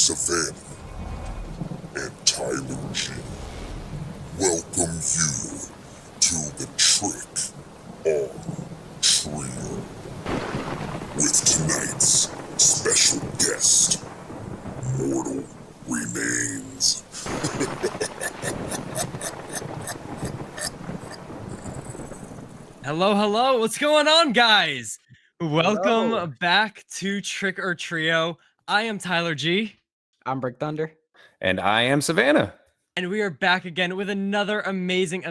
Savannah and Tyler G welcome you to the Trick or Trio with tonight's special guest, Mortal Remains. Hello. What's going on, guys? Welcome Hello. back to Trick or Trio. I am Tyler G. I'm Brick Thunder. And I am Savannah. And we are back again with another amazing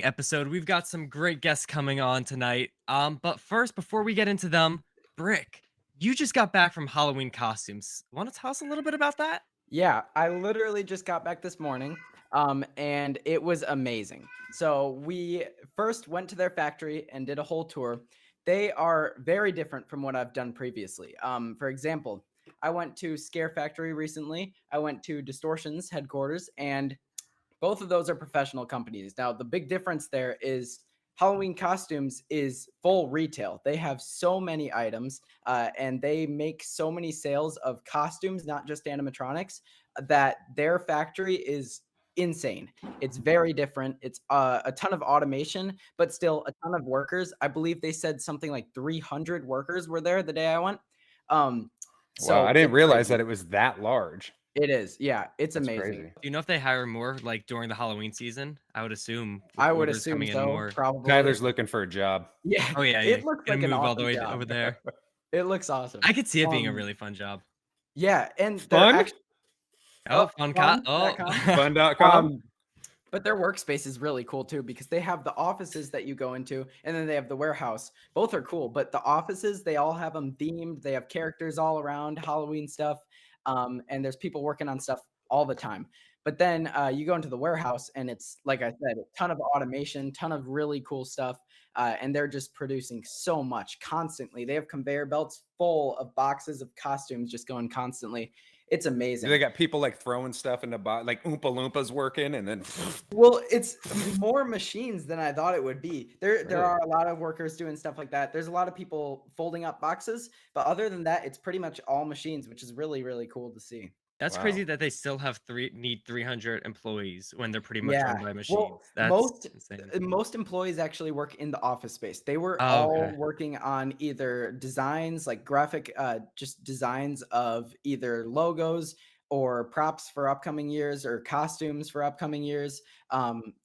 episode. We've got some great guests coming on tonight. But first, before we get into them, Brick, you just got back from Halloween costumes. Want to tell us a little bit about that? Yeah, I literally just got back this morning, and it was amazing. So we first went to their factory and did a whole tour. They are very different from what I've done previously. For example, I went to Scare Factory recently. I went to Distortion's headquarters, and both of those are professional companies. Now, the big difference there is Halloween costumes is full retail. They have so many items, and they make so many sales of costumes, not just animatronics, that their factory is insane. It's very different. It's a ton of automation, but still a ton of workers. I believe they said something like 300 workers were there the day I went. Wow, I didn't realize that it was that large. It is. Yeah, it's That's amazing. crazy. Do you know if they hire more like during the Halloween season? I would assume. I would orders assume coming in so. more. Probably. Tyler's looking for a job. Yeah. Oh yeah, It looks gonna like an move all awesome the way job. over there. It looks awesome. I could see it being a really fun job. Yeah, and Fun? they're actually Fun.com. Fun.com. But their workspace is really cool too, because they have the offices that you go into, and then they have the warehouse. Both are cool, but the offices, they all have them themed. They have characters all around, Halloween stuff, and there's people working on stuff all the time. But then you go into the warehouse, and it's, like I said, a ton of automation, ton of really cool stuff, and they're just producing so much constantly. They have conveyor belts full of boxes of costumes just going constantly. It's amazing. They got people like throwing stuff in the box, like Oompa Loompas working, and then Well, it's more machines than I thought it would be. There Really? are a lot of workers doing stuff like that. There's a lot of people folding up boxes, but other than that, it's pretty much all machines, which is really, really cool to see. That's Wow. crazy that they still need 300 employees when they're pretty much run Yeah. by machines. Well, That's insane. most employees actually work in the office space. They were Oh, all okay. working on either designs, like graphic, just designs of either logos or props for upcoming years or costumes for upcoming years.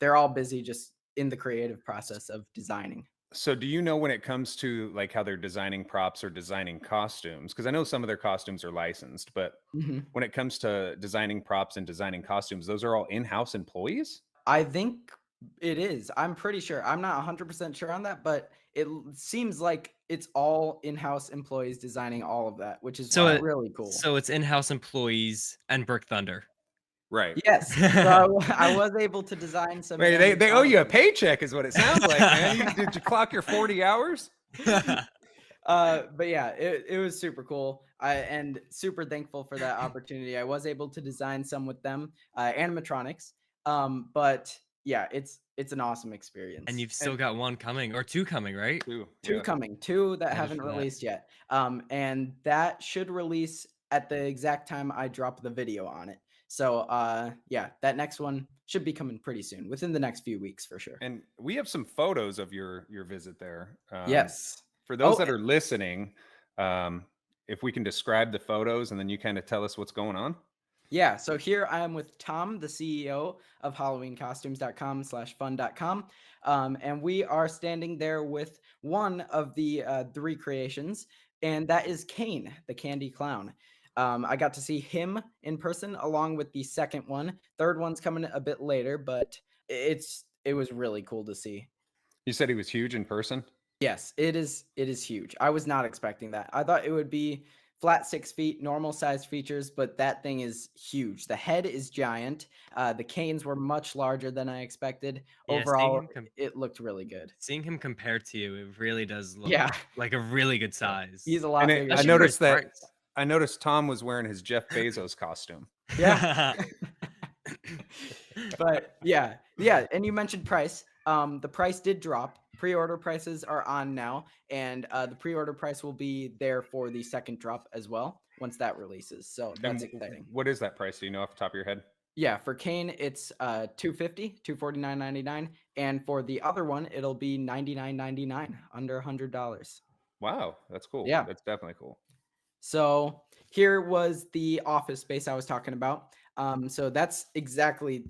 They're all busy just in the creative process of designing. So do you know when it comes to like how they're designing props or designing costumes? Because I know some of their costumes are licensed, but Mhm. when it comes to designing props and designing costumes, those are all in-house employees? I think it is. I'm pretty sure. I'm not 100% sure on that, but it seems like it's all in-house employees designing all of that, which is really cool. So it's in-house employees and Brick Thunder. Right. Yes. So I was able to design some. Wait, they owe you a animatronics. paycheck is what it sounds like, man. Did you clock your 40 hours? But yeah, it was super cool. And super thankful for that opportunity. I was able to design some with them, animatronics. But yeah, it's an awesome experience. And you've still got one coming or two coming, right? Two coming, two that Excited haven't for that. released yet. And that should release at the exact time I drop the video on it. So yeah, that next one should be coming pretty soon, within the next few weeks for sure. And we have some photos of your visit there. Yes. For those Oh, that are listening, if we can describe the photos and then you kind of tell us what's going on. Yeah, so here I am with Tom, the CEO of HalloweenCostumes.com/fun.com. And we are standing there with one of the three creations, and that is Kane, the Candy Clown. I got to see him in person along with the second one. Third one's coming a bit later, but it was really cool to see. You said he was huge in person. Yes, it is huge. I was not expecting that. I thought it would be flat 6 feet, normal sized features, but that thing is huge. The head is giant. The canes were much larger than I expected. Yeah, Overall, it looked really good. Seeing him compared to you, it really does look Yeah, like a really good size. he's a lot And bigger. I Especially for noticed his that price. I noticed Tom was wearing his Jeff Bezos costume. Yeah. But yeah, and you mentioned price. The price did drop. Pre-order prices are on now, and the pre-order price will be there for the second drop as well. once that releases. So that's exciting. What is that price? Do you know off the top of your head? Yeah, for Kane it's $250, $249.99, and for the other one it'll be $99.99, under $100. Wow, that's cool. Yeah. That's definitely cool. So here was the office space I was talking about. So that's exactly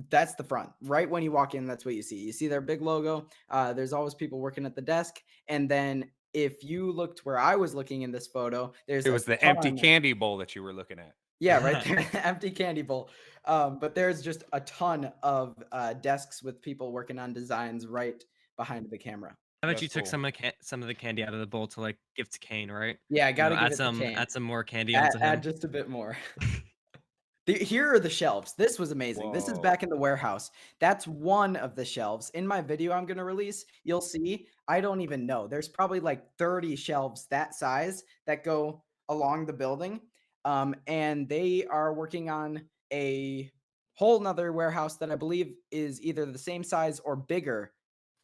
that's the front. Right when you walk in, that's what you see. You see their big logo. There's always people working at the desk. And then if you looked where I was looking in this photo, there's It was the empty candy bowl that you were looking at. Yeah, right there, empty candy bowl. But there's just a ton of desks with people working on designs right behind the camera. I bet That's you took cool. some of the candy out of the bowl to like give to Kane, right? Yeah, I gotta give add it to Kane. add some more candy Add, onto him. add just a bit more. Here are the shelves. This was amazing. This is Whoa. back in the warehouse. That's one of the shelves. In my video I'm going to release, you'll see, I don't even know. There's probably like 30 shelves that size that go along the building. And they are working on a whole nother warehouse that I believe is either the same size or bigger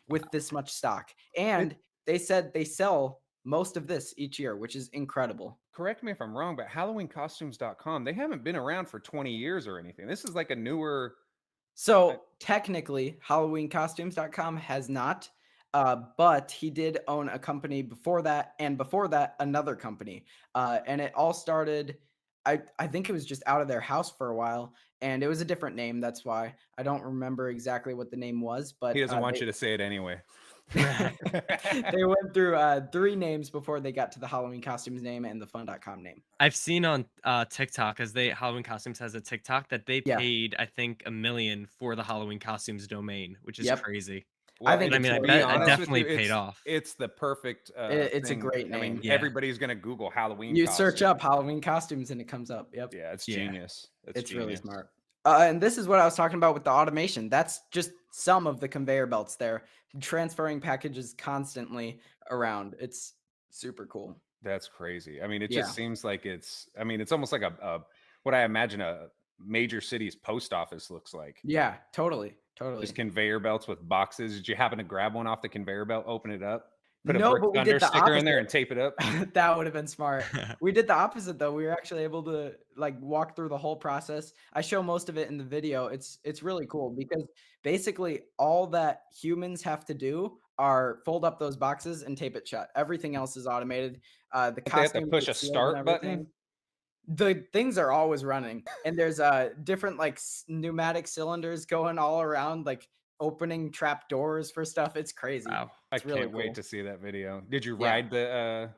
with this much stock. And they said they sell most of this each year, which is incredible. Correct me if I'm wrong, but HalloweenCostumes.com, they haven't been around for 20 years or anything. This is like a newer. So technically, HalloweenCostumes.com has not, but he did own a company before that, and before that, another company. And it all started, I think it was just out of their house for a while, and it was a different name. That's why I don't remember exactly what the name was. But He doesn't want you to say it anyway. they went through 3 names before they got to the Halloween Costumes name and the Fun.com name. I've seen on TikTok, as Halloween Costumes has a TikTok, that they Yeah. paid, I think, $1 million for the Halloween Costumes domain, which is Yep. crazy. I think I mean, it's I really bet honest it with definitely you, paid off. It's the perfect. It's a thing. great I mean, name. Yeah. everybody's gonna Google Halloween. You search costume. up Halloween Costumes and it comes up. Yep. Yeah, it's Yeah. genius. It's genius. really smart. And this is what I was talking about with the automation. That's just some of the conveyor belts there, transferring packages constantly around. It's super cool. That's crazy. I mean, it Yeah. just seems like it's. I mean, it's almost like a what I imagine a major city's post office looks like. Yeah, totally. Just conveyor belts with boxes. Did you happen to grab one off the conveyor belt, open it up, put No, a Brick but we Thunder did the sticker in there, opposite. and tape it up? That would have been smart. We did the opposite though. We were actually able to like walk through the whole process. I show most of it in the video. It's really cool because basically all that humans have to do are fold up those boxes and tape it shut. Everything else is automated. The They have to costumes, push the a seals start and button? everything, the things are always running, and there's different like pneumatic cylinders going all around, like opening trap doors for stuff. It's crazy. Wow. I It's really can't wait cool. to see that video. Did you Yeah. ride the?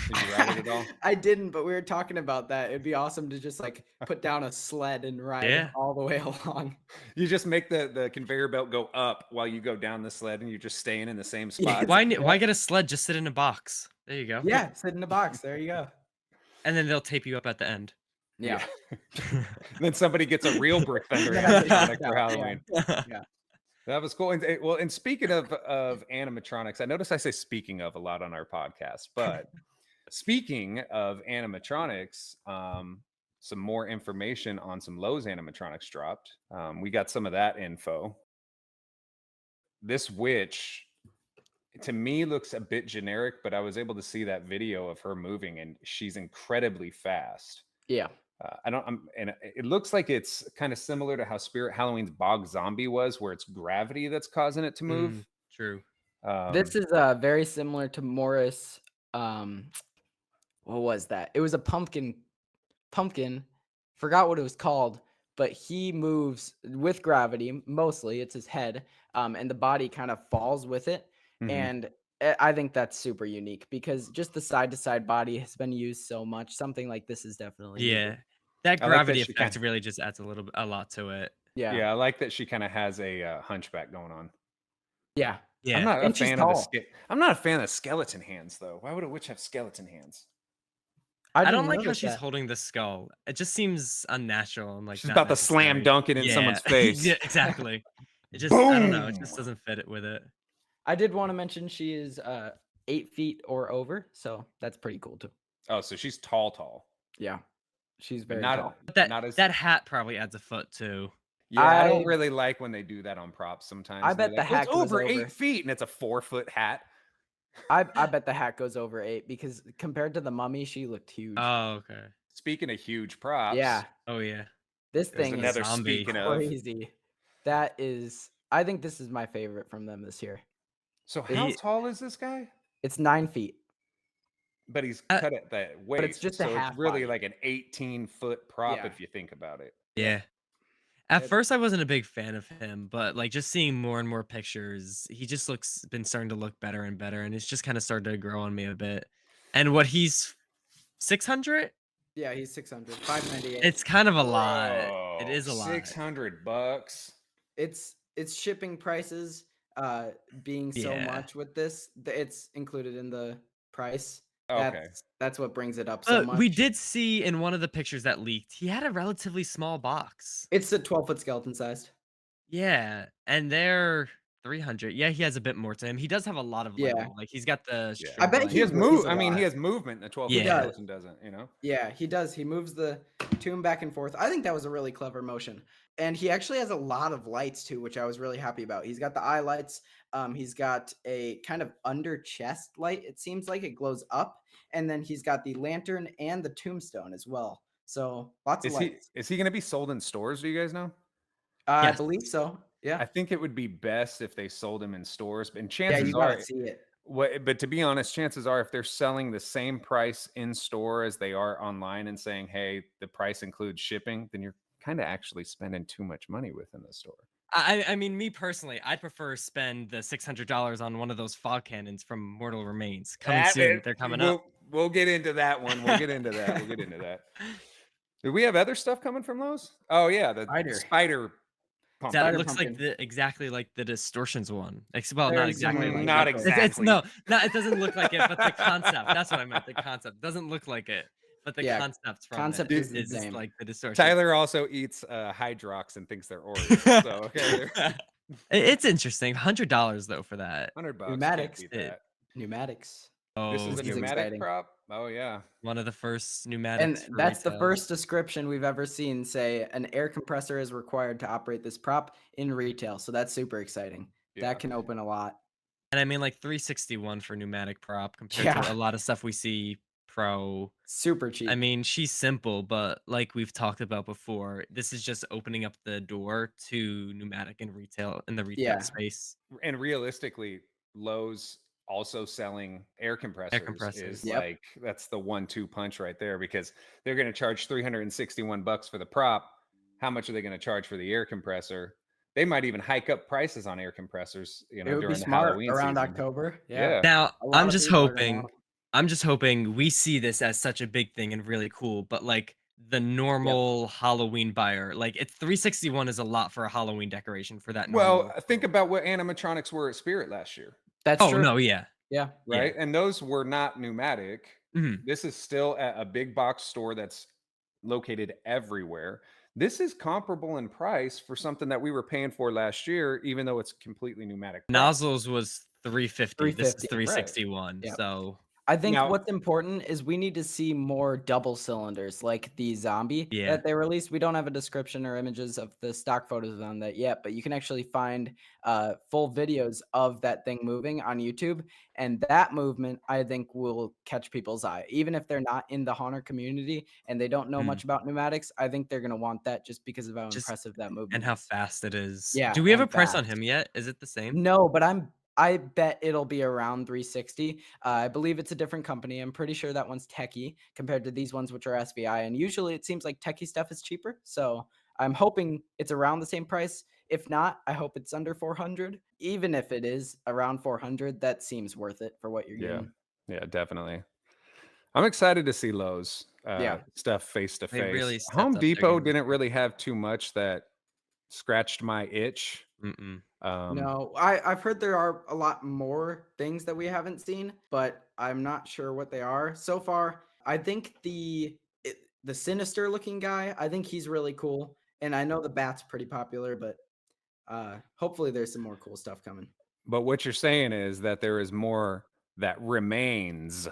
Did you ride it at all? I didn't, but we were talking about that. It'd be awesome to just like put down a sled and ride Yeah. all the way along. You just make the conveyor belt go up while you go down the sled, and you're just staying in the same Yeah, spot. Why get a sled? Just sit in a box. There you go. Yeah, sit in a box. There you go. And then they'll tape you up at the end. Yeah. Then somebody gets a real Brick Thunder Yeah, animatronic for yeah. Halloween. Yeah. That was cool. And speaking of animatronics, I notice I say "speaking of" a lot on our podcast, but speaking of animatronics, some more information on some Lowe's animatronics dropped. We got some of that info. This witch, to me, looks a bit generic, but I was able to see that video of her moving, and she's incredibly fast. Yeah. And it looks like it's kind of similar to how Spirit Halloween's Bog Zombie was, where it's gravity that's causing it to move. True. This is very similar to Morris. What was that? It was a pumpkin. Forgot what it was called, but he moves with gravity. Mostly, it's his head, and the body kind of falls with it. Mhm. And I think that's super unique because just the side to side body has been used so much. Something like this is definitely Yeah. needed. That I like that gravity she effect kinda- really just adds a lot to it. Yeah. Yeah, I like that she kind of has a hunchback going on. Yeah. Yeah. I'm not a And she's fan of tall. I'm not a fan of skeleton hands, though. Why would a witch have skeleton hands? I don't didn't like how notice she's that. holding the skull. It just seems unnatural and like She's not about to slam necessary. dunk it in someone's face. Yeah, exactly. It just I don't know. It just Boom! doesn't fit it with it. I did want to mention she is 8 feet or over, so that's pretty cool too. Oh, so she's tall. Yeah, she's But very not tall. But not as that hat probably adds a foot too. Yeah, I I- don't really like when they do that on props sometimes. I They're bet the like, "Well, it's hat goes over over." 8 feet and it's a 4-foot hat. I bet the hat goes over 8 because compared to the mummy, she looked huge. Oh, okay. Speaking of huge props, Yeah, Oh yeah. this there's thing is another zombie. speaking of. crazy. That is, I think this is my favorite from them this year. So how He- tall is this guy? It's 9 feet, But he's Uh, cut at that but it's waist, just a so it's half really body. like an 18-foot prop Yeah. if you think about it. Yeah. At It- first, I wasn't a big fan of him, but like just seeing more and more pictures, he just been starting to look better and better, and it's just kind of started to grow on me a bit. And what he's 600? Yeah, he's 600, 598. It's kind of a lot. It Bro, is a lot. $600. It's shipping prices being so Yeah. much with this. It's included in the price. Okay. That's what brings it up so much. We did see in one of the pictures that leaked, he had a relatively small box. It's a 12-foot skeleton sized. Yeah, and they're 300. Yeah, he has a bit more to him. He does have a lot of Yeah. legroom. Like he's got the. Yeah. I bet string He has moves leg. a I mean, he lot. has movement. The 12 Yeah. He does. skeleton doesn't, you know? Yeah, he does. He moves the tomb back and forth. I think that was a really clever motion. And he actually has a lot of lights too, which I was really happy about. He's got the eye lights. He's got a kind of under chest light. It seems like it glows up. And then he's got the lantern and the tombstone as well. So lots of lights. Is he going to be sold in stores? Do you guys know? I Yes. believe so. Yeah. I think it would be best if they sold him in stores. And Yeah, chances you gotta are, see it. but to be honest, chances are if they're selling the same price in store as they are online and saying, hey, the price includes shipping, then you're kind of actually spending too much money within the store. I mean, me personally, I'd prefer spend the $600 on one of those fog cannons from Mortal Remains. Coming soon. They're coming up. We'll get into that one. We'll get into that. We'll get into that. Do we have other stuff coming from those? Oh yeah, the spider pump. That Spider looks like pumpkin. exactly like the distortions one. Well, Very not exactly. similar, Like not it. exactly. It's no, it doesn't look like it, but the concept. That's what I meant. The concept doesn't look like it, but the Yeah, concept from concept it is the same. like the distortion. Tyler also eats Hydrox and thinks they're Oreos. So okay, It's interesting. $100 though for that. $100. Pneumatics. Can't beat that. Pneumatics. This is a This is pneumatic exciting. prop. Oh yeah. One of the first And pneumatics. for that's the retail. first description we've ever seen say an air compressor is required to operate this prop in retail. So that's super exciting. Yeah. That can open a lot. And I mean, like 361 for pneumatic prop compared Yeah. to a lot of stuff we see pro. Super cheap. I mean, she's simple, but like we've talked about before, this is just opening up the door to pneumatic and retail in the retail Yeah. space. And realistically, Lowe's also selling air compressors, is Yep. like that's the 1-2 punch right there, because they're going to charge $361 for the prop. How much are they going to charge for the air compressor? They might even hike up prices on air compressors, you it know, would be during the smart Halloween around season. October. Yeah. Now, A lot I'm of just people are gonna hoping want 'em. I'm just hoping we see this as such a big thing and really cool, but like the normal Halloween buyer, like it's 361 is a lot for a Halloween decoration for that normal. Well, think about what animatronics were at Spirit last year, That's Oh true. no, yeah. Yeah. Yeah. right? And those were not pneumatic. Mhm. This is still at a big box store that's located everywhere. This is comparable in price for something that we were paying for last year, even though it's completely pneumatic. prop. Nozzles was 350. This is 350, right. 361. Yep. So I think Now- what's important is we need to see more double cylinders like the zombie Yeah. that they released. We don't have a description or images of the stock photos on that yet, but you can actually find full videos of that thing moving on YouTube. And that movement, I think, will catch people's eye. Even if they're not in the Haunter community and they don't know much about pneumatics, I think they're going to want that just because of how Just- impressive that movement and how is. fast it is. Yeah, Do we have a and price on fast. him yet? Is it the same? No, but I bet it'll be around 360. I believe it's a different company. I'm pretty sure that one's techie compared to these ones, which are SVI. And usually it seems like techie stuff is cheaper. So I'm hoping it's around the same price. If not, I hope it's under 400. Even if it is around 400, that seems worth it for what you're Yeah. getting. Yeah, definitely. I'm excited to see Lowe's Yeah. stuff face to They really face. stepped Home up their Depot game. didn't really have too much that scratched my itch. Mm-mm. No, I've heard there are a lot more things that we haven't seen, but I'm not sure what they are so far. I think the sinister looking guy, I think he's really cool, and I know the bat's pretty popular, but hopefully there's some more cool stuff coming. But what you're saying is that there is more that remains.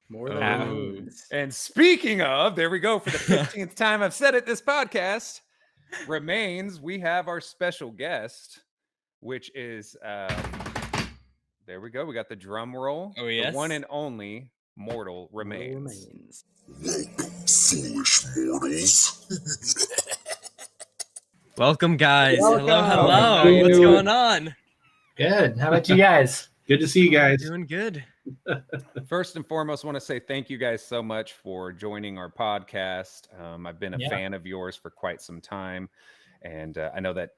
More Oh. than remains. And speaking of, there we go for the 15th time I've said it this podcast. Remains, we have our special guest, which is there we go. We got the drum roll. Oh, The yes. one and only mortal remains. Welcome, foolish mortals. Welcome, guys. Hello, Welcome. hello. How you What's doing? going on? Good. How about you guys? Good to see you guys. Doing good. First and foremost, want to say thank you guys so much for joining our podcast. I've been a Yeah. fan of yours for quite some time, and I know that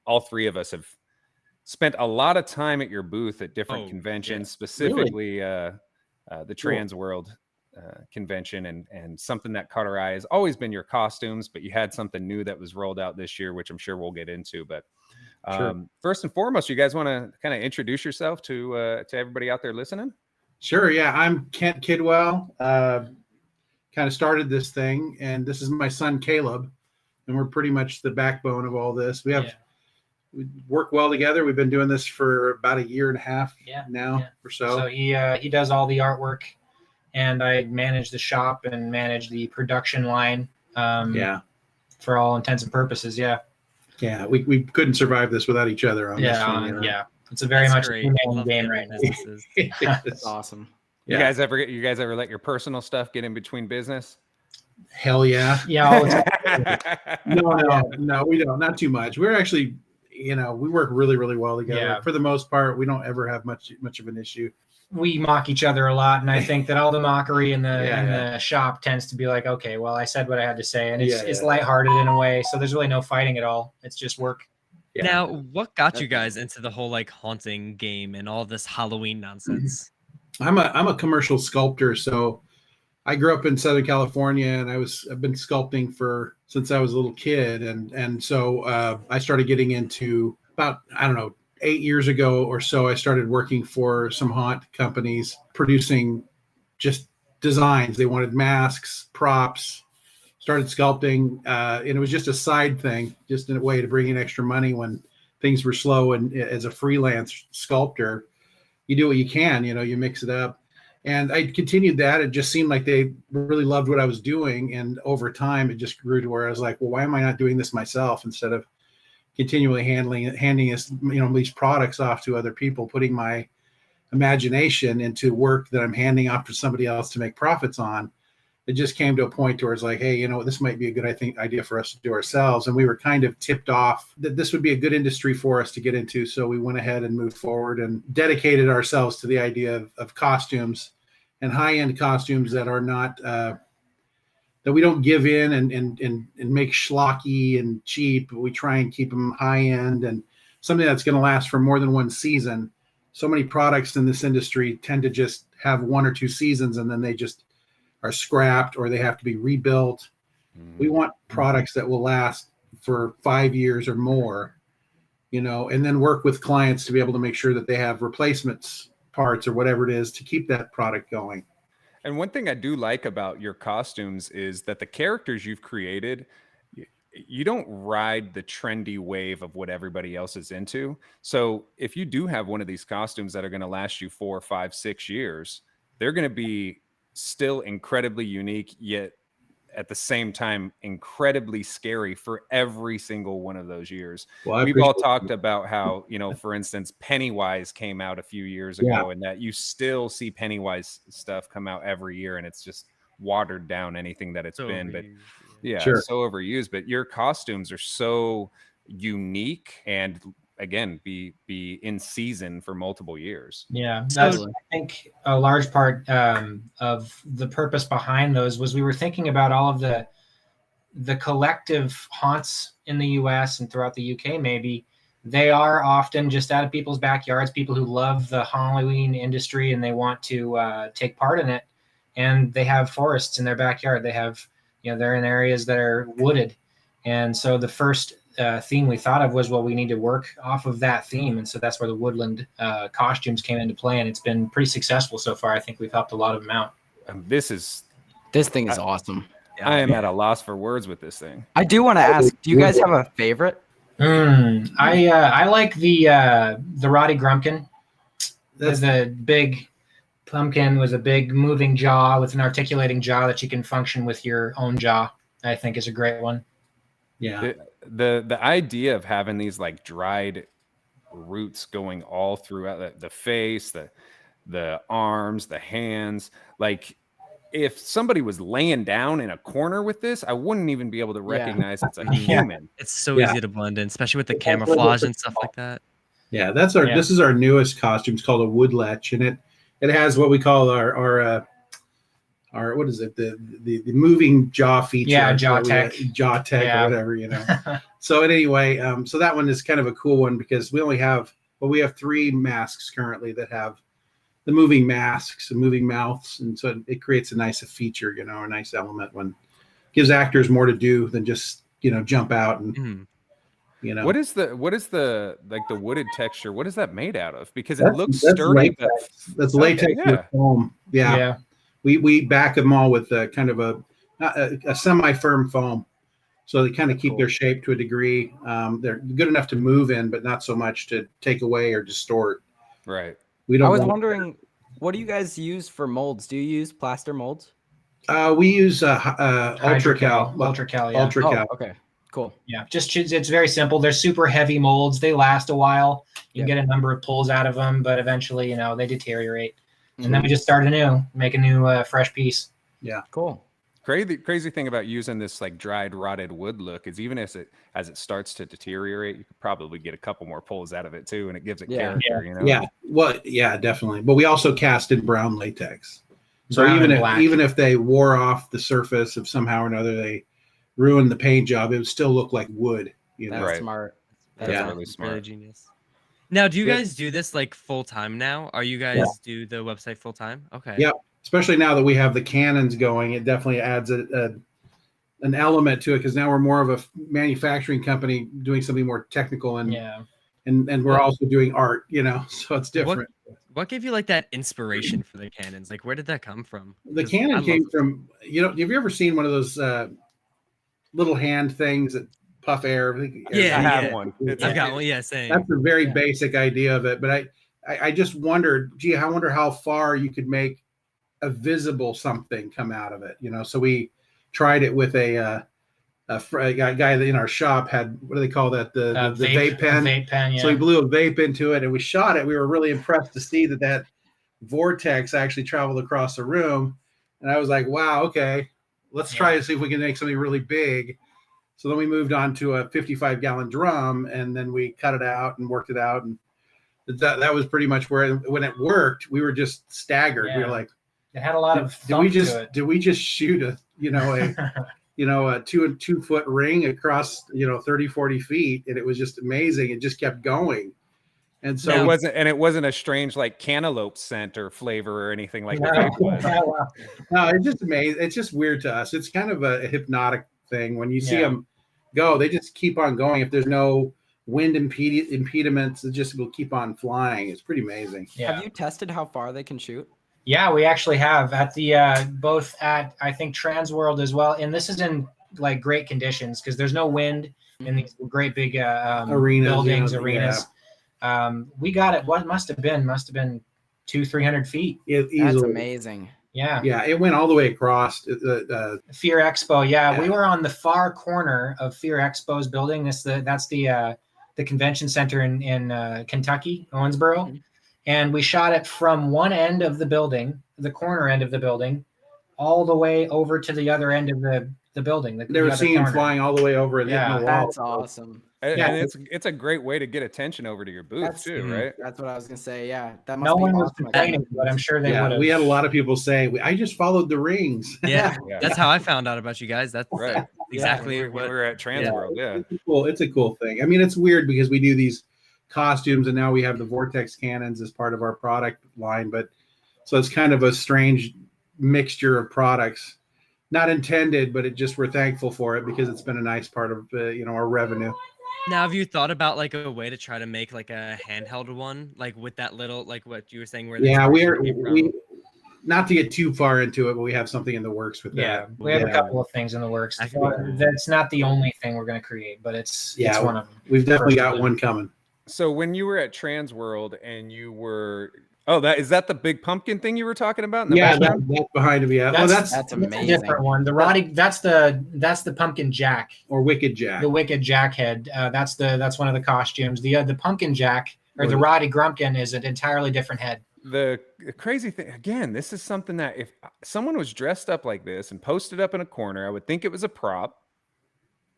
all three of us have spent a lot of time at your booth at different Oh, conventions, specifically the Trans World convention, and something that caught our eye has always been your costumes, but you had something new that was rolled out this year, which I'm sure we'll get into. But first and foremost, you guys want to kind of introduce yourself to everybody out there listening? Sure. Yeah, I'm Kent Kidwell. Kind of started this thing, and this is my son Caleb, and we're pretty much the backbone of all this. We work well together. We've been doing this for about 1.5 years now or so. So he does all the artwork, and I manage the shop and manage the production line. For all intents and purposes. Yeah. We couldn't survive this without each other on this one. You know? Yeah. It's a very That's much great. a Love game family right now. businesses. That's awesome. You guys ever let your personal stuff get in between business? Hell yeah. Yeah. All the time. No, we don't. Not too much. We're actually, we work really, really well together. Yeah. For the most part, we don't ever have much of an issue. We mock each other a lot, and I think that all the mockery in the shop tends to be like, okay, well, I said what I had to say, and it's lighthearted in a way, so there's really no fighting at all. It's just work. Yeah. Now, what got you guys into the whole like haunting game and all this Halloween nonsense? I'm a commercial sculptor, so I grew up in Southern California, and I've been sculpting since I was a little kid, and so I started getting into about 8 years ago or so. I started working for some haunt companies, producing just designs. They wanted masks, props. Started sculpting, and it was just a side thing, just in a way to bring in extra money when things were slow. And as a freelance sculptor, you do what you can, you mix it up. And I continued that. It just seemed like they really loved what I was doing. And over time, it just grew to where I was like, well, why am I not doing this myself instead of continually handing these products off to other people, putting my imagination into work that I'm handing off to somebody else to make profits on. It just came to a point where it's like, hey, this might be a good idea for us to do ourselves. And we were kind of tipped off that this would be a good industry for us to get into. So we went ahead and moved forward and dedicated ourselves to the idea of costumes and high-end costumes that are not that we don't give in and make schlocky and cheap. We try and keep them high-end and something that's going to last for more than one season. So many products in this industry tend to just have 1 or 2 seasons, and then they just are scrapped or they have to be rebuilt. We want products that will last for 5 years or more, and then work with clients to be able to make sure that they have replacements, parts, or whatever it is to keep that product going. And one thing I do like about your costumes is that the characters you've created, you don't ride the trendy wave of what everybody else is into. So if you do have one of these costumes that are going to last you 4, 5, 6 years, they're going to be still incredibly unique, yet at the same time incredibly scary for every single one of those years. Well, we've all talked about how, for instance, Pennywise came out a few years ago, and that you still see Pennywise stuff come out every year, and it's just watered down anything that it's been. But so overused. But your costumes are so unique and again be in season for multiple years. I think a large part of the purpose behind those was we were thinking about all of the collective haunts in the US and throughout the UK. Maybe they are often just out of people's backyards, people who love the Halloween industry and they want to take part in it, and they have forests in their backyard. They have they're in areas that are wooded, and so the first theme we thought of was, well, we need to work off of that theme. And so that's where the woodland costumes came into play. And it's been pretty successful so far. I think we've helped a lot of them out. This thing is awesome. I am at a loss for words with this thing. I do want to ask, do you guys have a favorite? I like the Roddy Grumpkin. There's a big pumpkin with a big moving jaw with an articulating jaw that you can function with your own jaw. I think is a great one. Yeah. The idea of having these like dried roots going all throughout the face, the arms, the hands. Like if somebody was laying down in a corner with this, I wouldn't even be able to recognize it's a human. It's so Yeah. easy to blend in, especially with the It's like camouflage a- and stuff like that. Yeah, that's our. Yeah. This is our newest costume. It's called a woodletch, and it has what we call our what is it, the moving jaw feature. Yeah, jaw tech. Jaw tech Yeah. or whatever, you know. So anyway, so that one is kind of a cool one because we have 3 masks currently that have the moving masks and moving mouths, and so it creates a nice feature, you know, a nice element when gives actors more to do than just, you know, jump out and Mhm. you know. What is the like the wooded texture? What is that made out of? Because it That's- looks that's sturdy. But latex. That's Okay, latex yeah. with foam. Yeah. We back them all with kind of a semi-firm foam, so they kind of keep their shape to a degree. They're good enough to move in, but not so much to take away or distort. right. We I don't. was want- wondering, what do you guys use for molds? Do you use plaster molds? We use Ultracal. Ultracal, yeah. Ultracal. Oh, okay, cool. Yeah, just it's very simple. They're super heavy molds. They last a while. You can Yep. get a number of pulls out of them, but eventually, you know, they deteriorate. Mm-hmm. And then we just start anew, make a new fresh piece. Cool. Crazy thing about using this like dried rotted wood look is even as it starts to deteriorate, you could probably get a couple more pulls out of it too, and it gives it Yeah. character. You know. Yeah. Well, yeah, definitely. But we also cast in brown latex. So Brown even and black. if they wore off the surface, if somehow or another they ruined the paint job, it would still look like wood. You know. That's Right. smart. That's Yeah. really Really smart. genius. Now, do you Yeah. guys do this like full time now? Are you guys do the website full time? Okay. Yeah. Especially now that we have the cannons going, it definitely adds an element to it because now we're more of a manufacturing company doing something more technical and we're also doing art, you know, so it's different. What gave you like that inspiration for the cannons? Like, where did that come from? The 'Cause cannon I came love- from, you know, have you ever seen one of those little hand things that puff air? Yeah, I have yeah. one. I've got one. Yeah, same. That's a very basic idea of it, but I just wondered, gee, I wonder how far you could make a visible something come out of it, you know. So we tried it with a guy in our shop had, what do they call that, the vape pen. Vape pen, yeah. So we blew a vape into it and we shot it. We were really impressed to see that vortex actually traveled across the room, and I was like, wow, okay, let's try to see if we can make something really big. So then we moved on to a 55-gallon drum, and then we cut it out and worked it out, and that was pretty much where, when it worked, we were just staggered. We were like, it had a lot of did we just shoot a 2 foot ring across 30-40 feet, and it was just amazing. It just kept going. And so it wasn't a strange like cantaloupe scent or flavor or anything like that. No, it's just amazing. It's just weird to us. It's kind of a hypnotic thing when you see them go. They just keep on going. If there's no wind impediments, it just will keep on flying. It's pretty amazing. Yeah. Have you tested how far they can shoot? Yeah, we actually have at the both at I think Transworld as well, and this is in like great conditions because there's no wind in these great big arenas. We got it. What must have been 200-300 feet. That's amazing. Yeah, it went all the way across. Fear Expo. Yeah, we were on the far corner of Fear Expo's building. That's the convention center in Kentucky, Owensboro. And we shot it from one end of the building, the corner end of the building, all the way over to the other end of the building. They were seeing him flying all the way over and hitting the wall. That's awesome. And it's a great way to get attention over to your booth too, right? That's what I was gonna say. Yeah, that must No be one was awesome. complaining, but I'm sure they would have. We had a lot of people say, I just followed the rings. Yeah, that's how I found out about you guys. That's right. Exactly when we were at Transworld. Yeah. It's a cool thing. I mean, it's weird because we do these costumes and now we have the Vortex Cannons as part of our product line, but so it's kind of a strange mixture of products, not intended, but we're thankful for it because it's been a nice part of our revenue. Now, have you thought about like a way to try to make like a handheld one, like with that little, like what you were saying, where we not to get too far into it, but we have something in the works with that. We have a couple of things in the works. That's not the only thing we're going to create, but it's one of them. We've definitely got one coming. So when you were at Transworld and you were, is that the big pumpkin thing you were talking about? That's behind me. Yeah, that's amazing. A different one. The Roddy, that's the pumpkin jack or wicked jack. The wicked jack head. That's one of the costumes. The pumpkin jack or the Roddy Grumpkin is an entirely different head. The crazy thing, again, this is something that if someone was dressed up like this and posted up in a corner, I would think it was a prop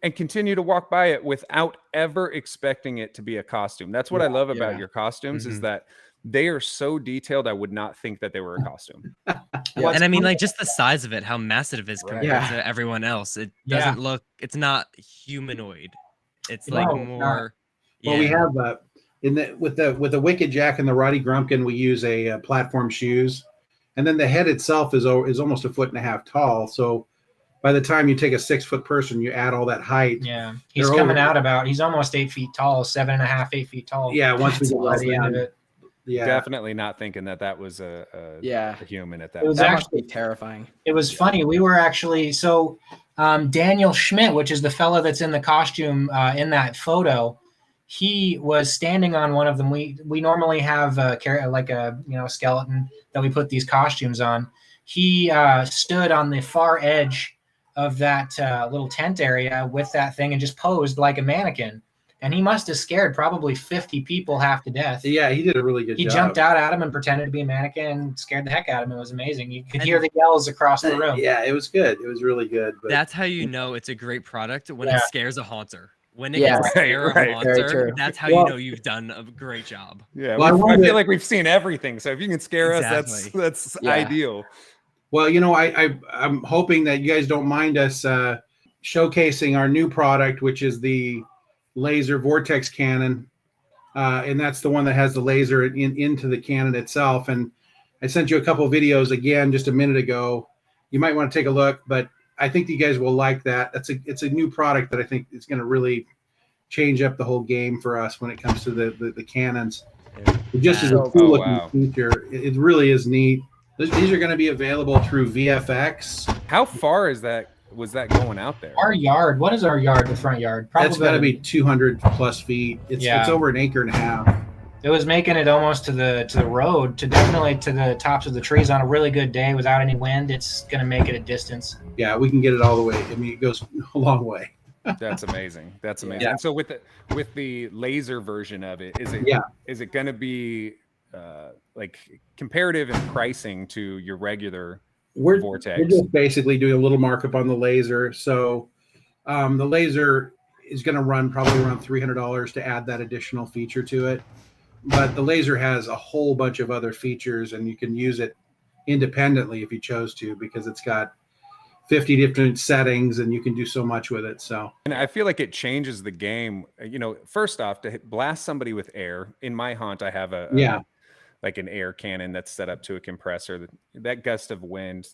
and continue to walk by it without ever expecting it to be a costume. That's what I love about your costumes is that they are so detailed. I would not think that they were a costume. Yeah. And I mean, like, just the size of it, how massive it is Right. compared Yeah. to everyone else. It Yeah. doesn't look, it's not humanoid. It's like No, it's more. Well, we have with the Wicked Jack and the Roddy Grumpkin, we use a platform shoes, and then the head itself is almost 1.5 feet tall. So by the time you take a 6 foot person, you add all that height. Yeah, he's They're coming over- out about. He's almost 8 feet tall, 7.5, 8 feet tall. Yeah, once we That's get by right the end of down. it. Yeah, Definitely not thinking that was a human at that It was point. That must be terrifying. It was funny. We were actually Daniel Schmidt, which is the fellow that's in the costume in that photo. He was standing on one of them. We normally have like a skeleton that we put these costumes on. He stood on the far edge of that little tent area with that thing and just posed like a mannequin. And he must have scared probably 50 people half to death. yeah, he did a really good He job. jumped out at him and pretended to be a mannequin and scared the heck out of him. It was amazing. You could hear the yells across the room. Yeah, it was good. It was really good. But That's how you know it's a great product when Yeah. it scares a haunter. When it Yeah. can scare Right, a right. Very haunter, true. that's how Well- you know you've done a great job. Yeah, Well, I I wanted- feel like we've seen everything. So if you can scare us, Exactly. that's Yeah. ideal. Well, I'm hoping that you guys don't mind us showcasing our new product, which is the laser Vortex Cannon, and that's the one that has the laser into the cannon itself. And I sent you a couple of videos again just a minute ago. You might want to take a look, but I think you guys will like that. It's a new product that I think is going to really change up the whole game for us when it comes to the cannons. It just is a Oh, cool looking wow. feature. It really is neat. These are going to be available through VFX. How far is that? Was that going out there? Our yard. What is our yard? The front yard. That's got to about be 200 plus feet. It's over an acre and a half. It was making it almost to the road, definitely to the tops of the trees on a really good day without any wind. It's going to make it a distance. Yeah, we can get it all the way. I mean, it goes a long way. That's amazing. That's amazing. Yeah. And so with the laser version of it, is it going to be like comparative in pricing to your regular We're Vortex? just basically doing a little markup on the laser. So the laser is going to run probably around $300 to add that additional feature to it. But the laser has a whole bunch of other features, and you can use it independently if you chose to, because it's got 50 different settings and you can do so much with it. So, And I feel like it changes the game. First off, to blast somebody with air. In my haunt, I have like an air cannon that's set up to a compressor. That gust of wind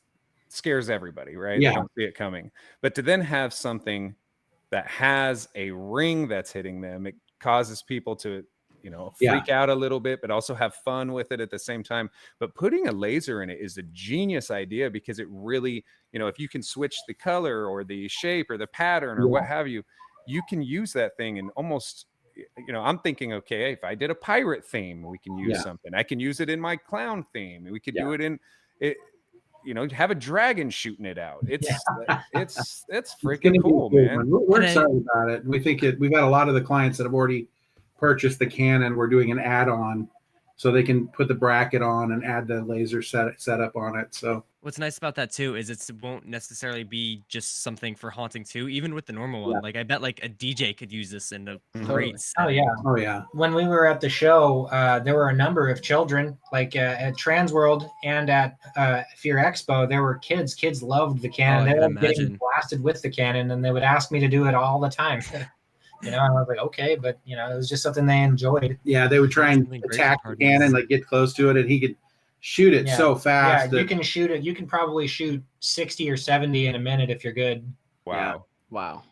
scares everybody, right? Yeah. They don't see it coming. But to then have something that has a ring that's hitting them, it causes people to freak out a little bit, but also have fun with it at the same time. But putting a laser in it is a genius idea, because it really, if you can switch the color or the shape or the pattern or what have you, you can use that thing and almost, I'm thinking, okay, if I did a pirate theme, we can use something. I can use it in my clown theme. We could do it in it. Have a dragon shooting it out. It's freaking cool, man. We're excited about it. We think we've got a lot of the clients that have already purchased the cannon. We're doing an add-on so they can put the bracket on and add the laser setup on it. So What's nice about that too is it won't necessarily be just something for haunting too, even with the normal one. Like I bet like a DJ could use this in a great setting. Oh yeah. When we were at the show, there were a number of children, like at Transworld and at Fear Expo. There were kids. Kids loved the cannon. They were getting blasted with the cannon, and they would ask me to do it all the time. And I was like, okay, but it was just something they enjoyed. Yeah, they would try and attack the cannon, like get close to it, and he could shoot it so fast. Yeah, you can shoot it. You can probably shoot 60 or 70 in a minute if you're good. Wow. Wow.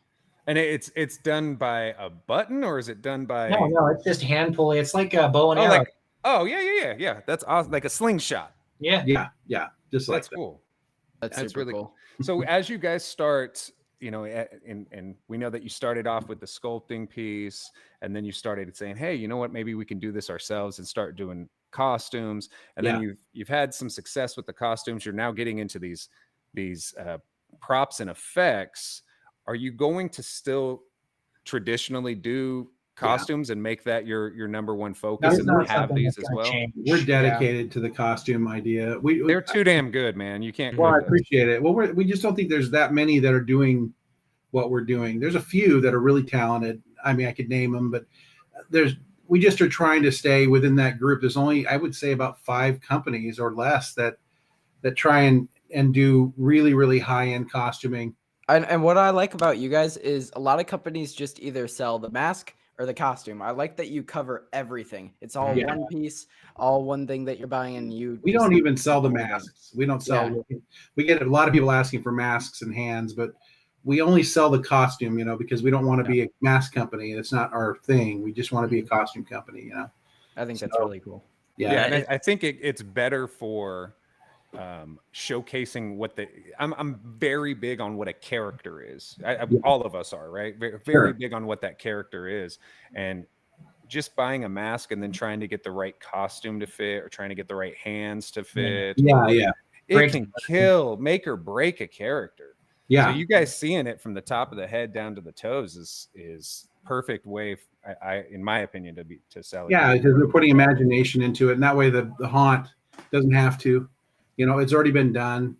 And it's done by a button, or is it done by? No, it's just hand pulley. It's like a bow and arrow. Yeah. That's awesome. Like a slingshot. Yeah. Just like that's cool. That's super really cool. So as you guys start, and we know that you started off with the sculpting piece, and then you started saying, hey, you know what, maybe we can do this ourselves and start doing costumes. And then you've had some success with the costumes. You're now getting into these props and effects. Are you going to still traditionally do costumes and make that your number one That's focus and then not have something these that's as gonna well? change. We're Yeah. dedicated to the costume idea. They're too damn good, man. You can't. Well, I quit those. appreciate it. Well, we just don't think there's that many that are doing what we're doing. There's a few that are really talented. I mean, I could name them, but we just are trying to stay within that group. There's only, I would say, about 5 companies or less that try and do really, really high end costuming. And what I like about you guys is a lot of companies just either sell the mask or the costume. I like that you cover everything. It's all Yeah. one piece, all one thing that you're buying, and you. We just don't even sell the all of them. masks. We don't sell. We get a lot of people asking for masks and hands, but we only sell the costume, because we don't want to be a mask company. It's not our thing. We just want to be a costume company, I think that's So- really cool. Yeah, and I think it's better for showcasing what I'm very big on what a character is. All of us are, right? Very, very big on what that character is, and just buying a mask and then trying to get the right costume to fit or trying to get the right hands to fit. Yeah. It can make or break a character. Yeah. So you guys seeing it from the top of the head down to the toes is perfect way, in my opinion, to sell it. Yeah, because we're putting imagination into it, and that way the haunt doesn't have to. It's already been done.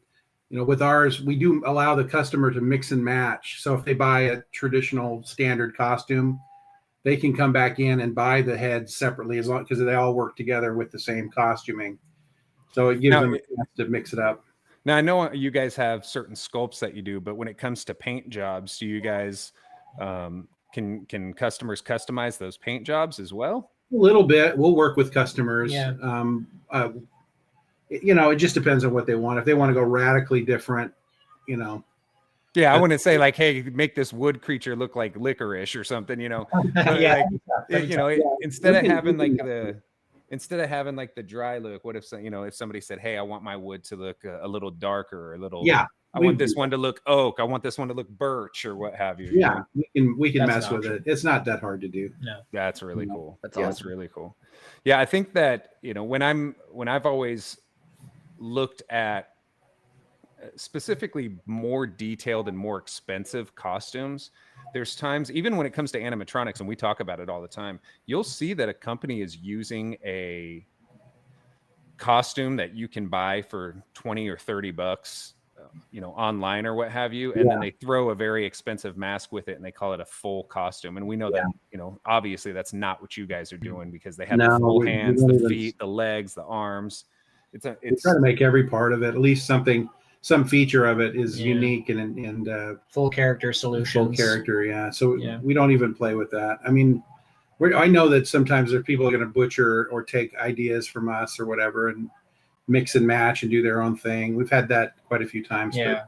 With ours, we do allow the customer to mix and match. So if they buy a traditional standard costume, they can come back in and buy the heads separately because they all work together with the same costuming. So it gives them a chance to mix it up. Now I know you guys have certain sculpts that you do, but when it comes to paint jobs, do you guys can customers customize those paint jobs as well? A little bit. We'll work with customers. Yeah. It just depends on what they want. If they want to go radically different, Yeah, I wouldn't say like, hey, make this wood creature look like licorice or something, Yeah. Instead of having like the dry look, what if if somebody said, hey, I want my wood to look a little darker, I want this one to look oak, I want this one to look birch or what have you. Yeah, we can That's mess with it. It's not that hard to do. No. That's really cool. That's That's awesome. really cool. Yeah, I think that when I've always looked at specifically more detailed and more expensive costumes, there's times, even when it comes to animatronics, and we talk about it all the time, you'll see that a company is using a costume that you can buy for 20 or 30 bucks, online or what have you. And then they throw a very expensive mask with it and they call it a full costume. And we know that, obviously that's not what you guys are doing because they have the full hands, the feet, the legs, the arms. We try to make every part of it, at least some feature of it is unique and Full character solutions. full character. Yeah. So Yeah. we don't even play with that. I mean, I know that sometimes there are people going to butcher or take ideas from us or whatever and mix and match and do their own thing. We've had that quite a few times. Yeah.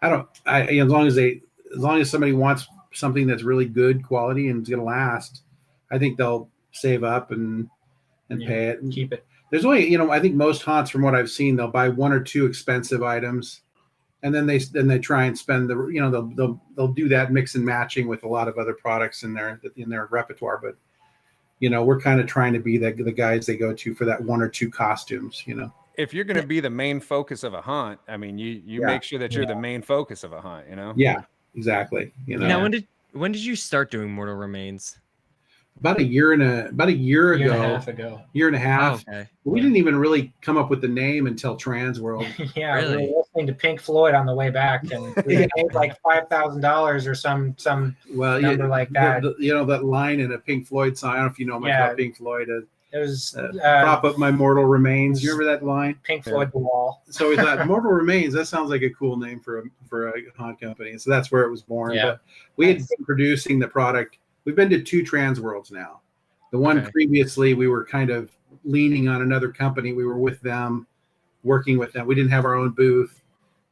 But as long as somebody wants something that's really good quality and is going to last, I think they'll save up and pay it. And Keep it. there's only, I think most haunts, from what I've seen, they'll buy 1 or 2 expensive items, and then they try and spend they'll do that mix and matching with a lot of other products in their repertoire. But we're kind of trying to be the guys they go to for that 1 or 2 costumes. If you're going to be the main focus of a haunt, I mean, you make sure that you're the main focus of a haunt. Yeah, exactly. Now, when did you start doing Mortal Remains? About a year and a Year and a ago. half ago. Year and a half. Okay. We didn't even really come up with the name until Transworld. Yeah, Really? we were listening to Pink Floyd on the way back, and we paid like $5,000 or some number like that. That line in a Pink Floyd song. I don't know if you know much about Pink Floyd. It was Prop up my mortal remains. You remember that line? Pink Floyd The Wall. So we thought Mortal Remains. That sounds like a cool name for a haunt company. So that's where it was born. Yeah. But we had been producing the product. We've been to 2 Transworlds now. The one previously, we were kind of leaning on another company. We were with them, working with them. We didn't have our own booth.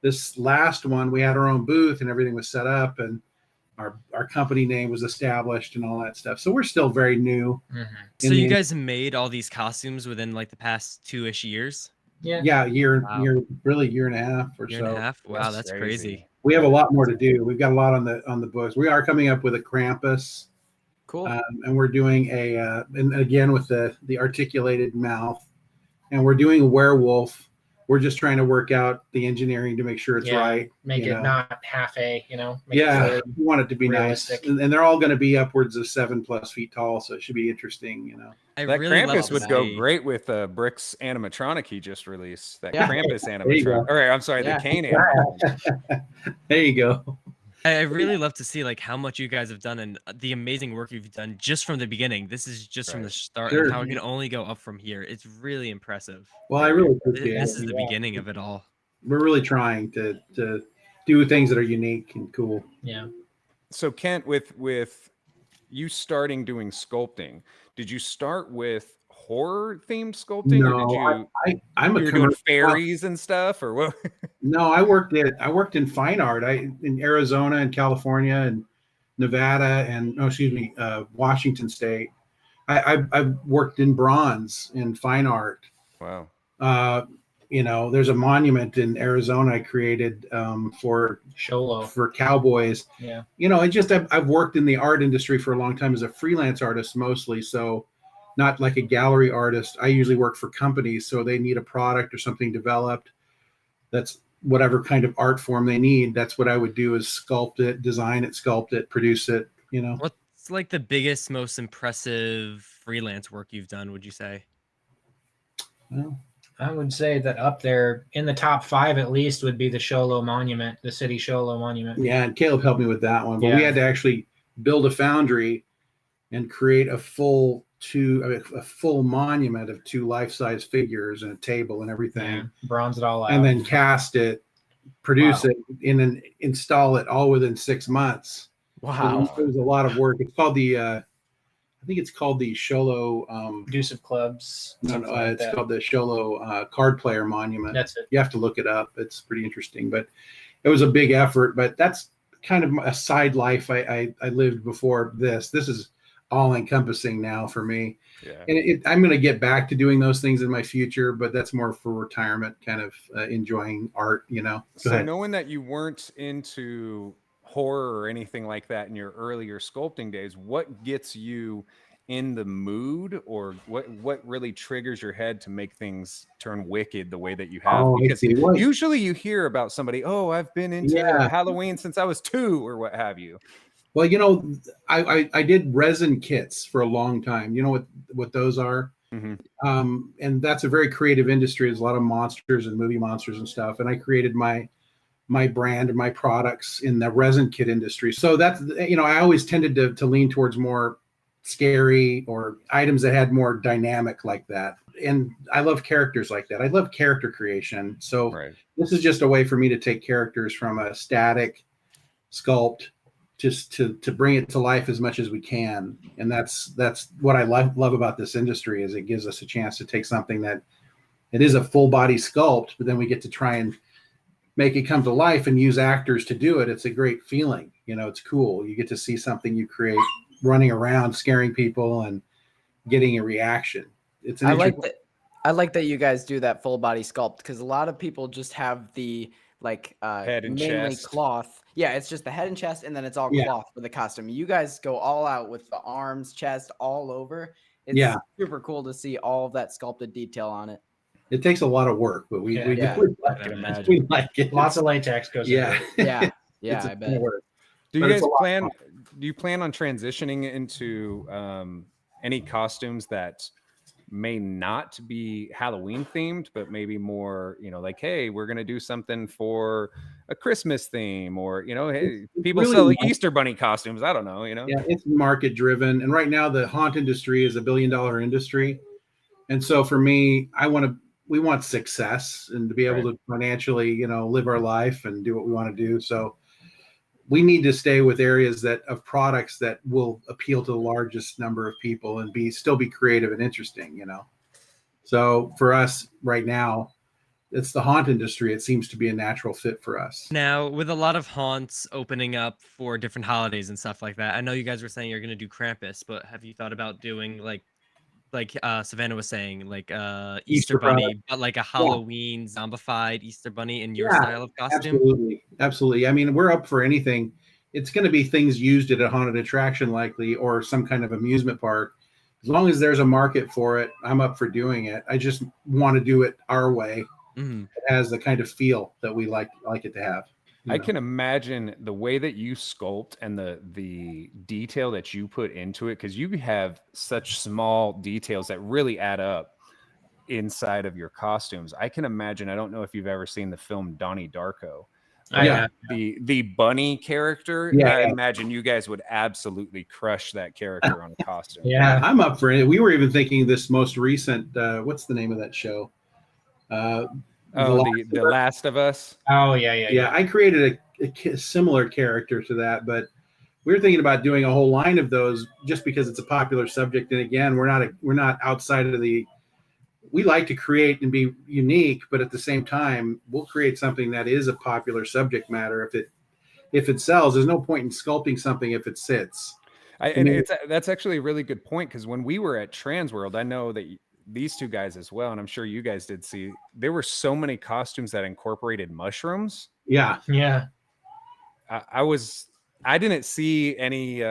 This last one, we had our own booth and everything was set up, and our company name was established and all that stuff. So we're still very new. Mm-hmm. So you guys made all these costumes within like the past 2-ish years? Yeah. Year and a half or Year so. and a half? Wow, that's crazy. We have a lot more to do. We've got a lot on the books. We are coming up with a Krampus. Cool. And we're doing and again with the articulated mouth, and we're doing a werewolf. we're just trying to work out the engineering to make sure it's right. Make you it know. not half make it Yeah, fully we want it to be realistic. nice, and they're all going to be upwards of 7+ feet tall, so it should be interesting. You know. I That really love Krampus to would go see- great with Brick's animatronic he just released. That Yeah. Krampus There you go. animatronic. All right, I'm sorry, Yeah. the Kane animatronic. There you go. I really love to see like how much you guys have done and the amazing work you've done just from the beginning. This is just from the Right. start Sure. and how it can only go up from here. It's really impressive. Well, I really Th- appreciate This it. is the beginning of it all. We're really trying to do things that are unique and cool. Yeah. So Kent, with you starting doing sculpting, did you start with horror themed sculpting, or did you I'm a you were doing commercial. fairies and stuff, or what? No, I worked in fine art. In Arizona and California and Nevada and Washington State. I worked in bronze in fine art. Wow. There's a monument in Arizona I created for Sholo. cowboys. Yeah. I've worked in the art industry for a long time as a freelance artist mostly, so not like a gallery artist. I usually work for companies, so they need a product or something developed. That's whatever kind of art form they need. That's what I would do, is sculpt it, design it, sculpt it, produce it. What's like the biggest, most impressive freelance work you've done, would you say? Well, I would say that up there in the top 5 at least would be the Sholo Monument, the city Sholo Monument. yeah, and Caleb helped me with that one, but we Yeah. had to actually build a foundry and create a full monument of 2 life-size figures and a table and everything. Yeah. Bronze it all out. And then cast it, produce Wow. it, and then install it all within 6 months. Wow. It was a lot of work. It's called I think it's called the Sholo. Deuce of Clubs. No, something like it's that. called the Sholo card player monument. That's it. You have to look it up. It's pretty interesting, but it was a big effort. But that's kind of a side life I lived before this. This is all encompassing now for me. Yeah. And I'm going to get back to doing those things in my future, but that's more for retirement, kind of enjoying art, Go So ahead. knowing that you weren't into horror or anything like that in your earlier sculpting days, what gets you in the mood, or what really triggers your head to make things turn wicked the way that you have? Oh, I Because see. What? usually you hear about somebody, oh, I've been into Yeah. Halloween since I was 2 or what have you. Well, I did resin kits for a long time. You know what those are? Mhm. And that's a very creative industry. There's a lot of monsters and movie monsters and stuff. And I created my brand and my products in the resin kit industry. So that's, I always tended to lean towards more scary or items that had more dynamic like that. And I love characters like that. I love character creation. So Right. this is just a way for me to take characters from a static sculpt just to bring it to life as much as we can. And that's what I love about this industry, is it gives us a chance to take something that it is a full body sculpt, but then we get to try and make it come to life and use actors to do it. It's a great feeling. It's cool. You get to see something you create running around, scaring people and getting a reaction. It's I like that you guys do that full body sculpt, because a lot of people just have the Head and mainly chest. cloth. Yeah, it's just the head and chest, and then it's all Yeah. cloth for the costume. You guys go all out with the arms, chest, all over. It's Yeah. super cool to see all of that sculpted detail on it. It takes a lot of work, but we Yeah. we, Yeah. we I can imagine. we like it. Lots of latex goes yeah. into it. Yeah, yeah, It's a I ton of bet. work. Do you But it's guys a lot of plan? Do you plan on transitioning into any costumes that may not be Halloween themed, but maybe more, like, hey, we're gonna do something for a Christmas theme, or hey, people really sell nice. Easter bunny costumes. I don't know, Yeah, it's market driven, and right now the haunt industry is a $1 billion industry, and so for me, we want success and to be able to financially, live our life and do what we want to do. So we need to stay with areas of products that will appeal to the largest number of people and still be creative and interesting. So for us right now, it's the haunt industry. It seems to be a natural fit for us. Now, with a lot of haunts opening up for different holidays and stuff like that, I know you guys were saying you're going to do Krampus, but have you thought about doing like Savannah was saying, like Easter Bunny, but like a Halloween zombified Easter Bunny in your style of costume? Absolutely. I mean, we're up for anything. It's going to be things used at a haunted attraction likely, or some kind of amusement park. As long as there's a market for it, I'm up for doing it. I just want to do it our way. Mhm. It has the kind of feel that we like it to have. I can imagine the way that you sculpt and the detail that you put into it, because you have such small details that really add up inside of your costumes. I can imagine. I don't know if you've ever seen the film Donnie Darko. Yeah. The bunny character. Yeah, I yeah. imagine you guys would absolutely crush that character on a costume. Yeah. I'm up for it. We were even thinking this most recent. What's the name of that show? The Last of Us. Oh yeah, yeah, Yeah, I created a similar character to that, but we were thinking about doing a whole line of those just because it's a popular subject. And again, we're not outside of the. We like to create and be unique, but at the same time, we'll create something that is a popular subject matter. If it sells, there's no point in sculpting something if it sits. That's actually a really good point, because when we were at Transworld, I know that these two guys as well, and I'm sure you guys did see, there were so many costumes that incorporated mushrooms. Yeah. yeah. I didn't see any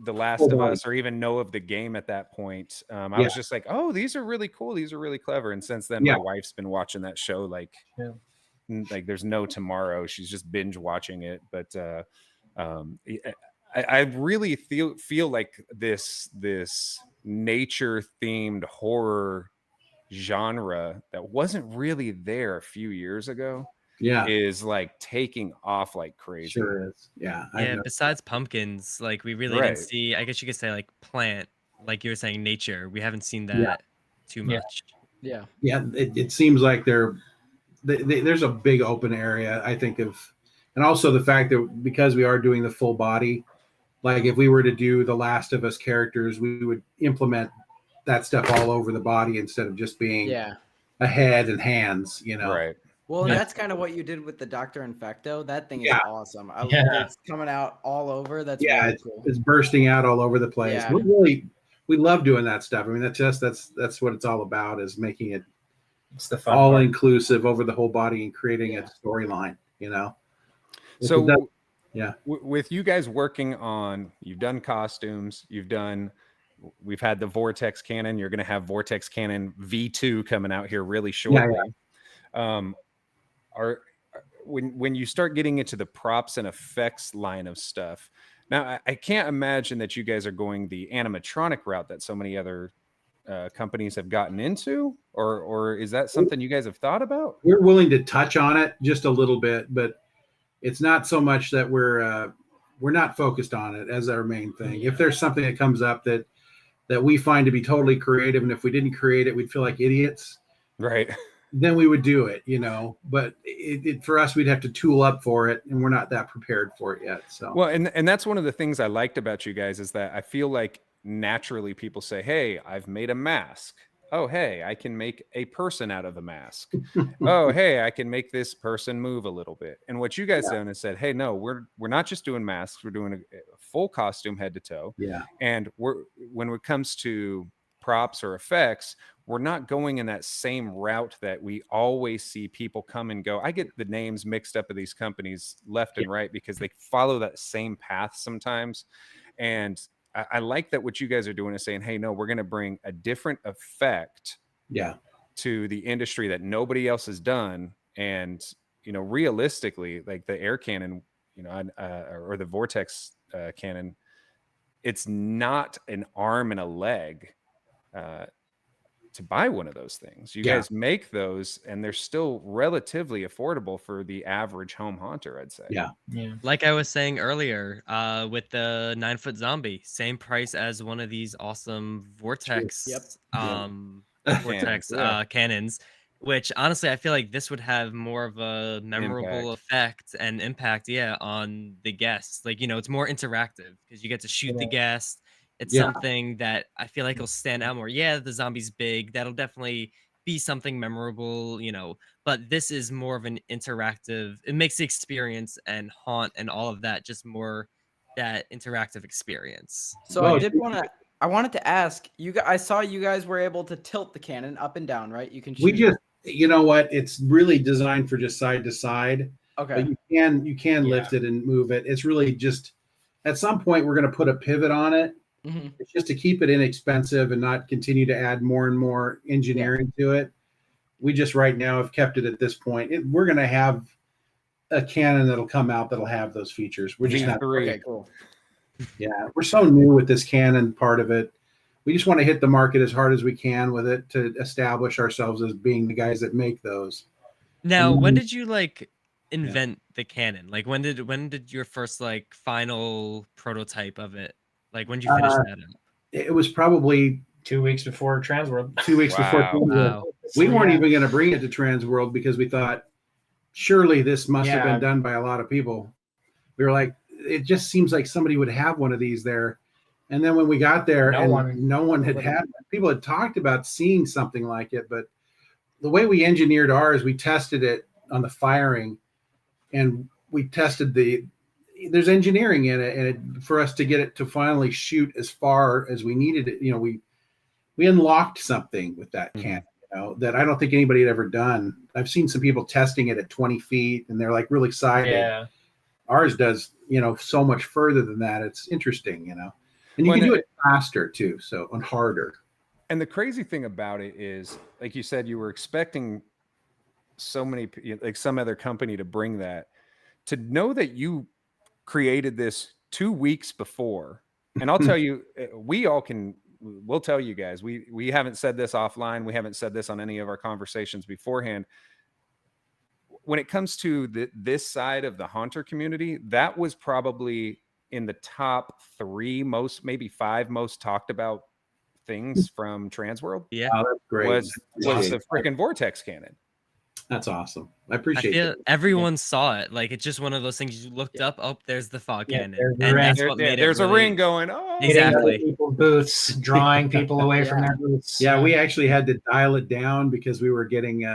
The Last of Us or even know of the game at that point. I was just like, oh, these are really cool. These are really clever. And since then, my wife's been watching that show like there's no tomorrow. She's just binge watching it. But I really feel like this nature themed horror genre that wasn't really there a few years ago is like taking off like crazy. Sure is. Yeah. Yeah, besides pumpkins, like we really didn't see, I guess you could say, like plant, like you were saying, nature. We haven't seen that too much. Yeah. Yeah, it seems like there's a big open area, I think, and also the fact that because we are doing the full body, like if we were to do the Last of Us characters, we would implement that stuff all over the body instead of just being a head and hands, Right. Well, and that's kind of what you did with the Dr. Infecto. That thing is awesome. It's coming out all over. That's really cool. It's bursting out all over the place. Yeah. We love doing that stuff. I mean, that's what it's all about, is making it It's the fun all part. inclusive over the whole body and creating a storyline, So yeah. With you guys working on, you've done costumes, we've had the Vortex Cannon. You're going to have Vortex Cannon V2 coming out here really shortly. When you start getting into the props and effects line of stuff, now I can't imagine that you guys are going the animatronic route that so many other companies have gotten into, or is that something you guys have thought about? We're willing to touch on it just a little bit, but it's not so much that we're not focused on it as our main thing. If there's something that comes up that we find to be totally creative, and if we didn't create it, we'd feel like idiots. Right. Then we would do it, but for us, we'd have to tool up for it, and we're not that prepared for it yet. So, well, and that's one of the things I liked about you guys, is that I feel like naturally people say, hey, I've made a mask. Oh, hey, I can make a person out of a mask. Oh, hey, I can make this person move a little bit. And what you guys done is said, hey, no, we're not just doing masks. We're doing a full costume head to toe. Yeah. And when it comes to props or effects, we're not going in that same route that we always see people come and go. I get the names mixed up of these companies left and right because they follow that same path sometimes. And I like that what you guys are doing is saying, hey, no, we're going to bring a different effect to the industry that nobody else has done. And, realistically, like the air cannon, or the Vortex cannon, it's not an arm and a leg to buy one of those things. You guys make those, and they're still relatively affordable for the average home haunter, I'd say. Yeah. Like I was saying earlier, with the 9-foot zombie, same price as one of these awesome Vortex, Vortex cannons. Which honestly, I feel like this would have more of a memorable effect and impact, on the guests. Like, it's more interactive because you get to shoot the guest. It's something that I feel like will stand out more. Yeah, the zombie's big. That'll definitely be something memorable, but this is more of an interactive. It makes the experience and haunt and all of that just more that interactive experience. So I wanted to ask you guys, I saw you guys were able to tilt the cannon up and down, right? You can shoot. You know what? It's really designed for just side to side. Okay. But you can lift it and move it. It's really just, at some point we're going to put a pivot on it. Mm-hmm. It's just to keep it inexpensive and not continue to add more and more engineering to it. we just right now have kept it at this point. We're going to have a cannon that'll come out that'll have those features. We're just not. V3. Okay, cool. Yeah, we're so new with this cannon part of it. We just want to hit the market as hard as we can with it to establish ourselves as being the guys that make those. Now, And when then- did you like invent the cannon? Like when did your first like final prototype of it? Like when did you finish that up? It was probably 2 weeks before Transworld. 2 weeks before. Wow. Wow. We weren't Yeah. even going to bring it to Transworld because we thought surely this must have Yeah. been done by a lot of people. We were like, it just seems like somebody would have one of these there. And then when we got there, No one had people had talked about seeing something like it, but the way we engineered ours, we tested it on the firing, and we tested there's engineering in it, and for us to get it to finally shoot as far as we needed it, we unlocked something with that cannon, that I don't think anybody had ever done. I've seen some people testing it at 20 feet, and they're like really excited. Yeah. Ours does, so much further than that. It's interesting, and you Well, can do it faster too, and harder. And the crazy thing about it is, like you said, you were expecting so many, like some other company to bring that. To know that you created this 2 weeks before, and I'll tell you, we'll tell you guys, we haven't said this offline, we haven't said this on any of our conversations beforehand. When it comes to this side of the Haunter community, that was probably in the top 3 most, maybe 5 most talked about things from Transworld. Yeah. Oh, that's great. Was the freaking Vortex Cannon. That's awesome. I I appreciate feel it. everyone saw it. Like it's just one of those things you looked up. Oh, there's the fog Yeah, cannon, there's the and ring. that's what made it. There's a really- ring going. Oh, Exactly. People's booths, drawing people away from their booths. Yeah, we actually had to dial it down because we were getting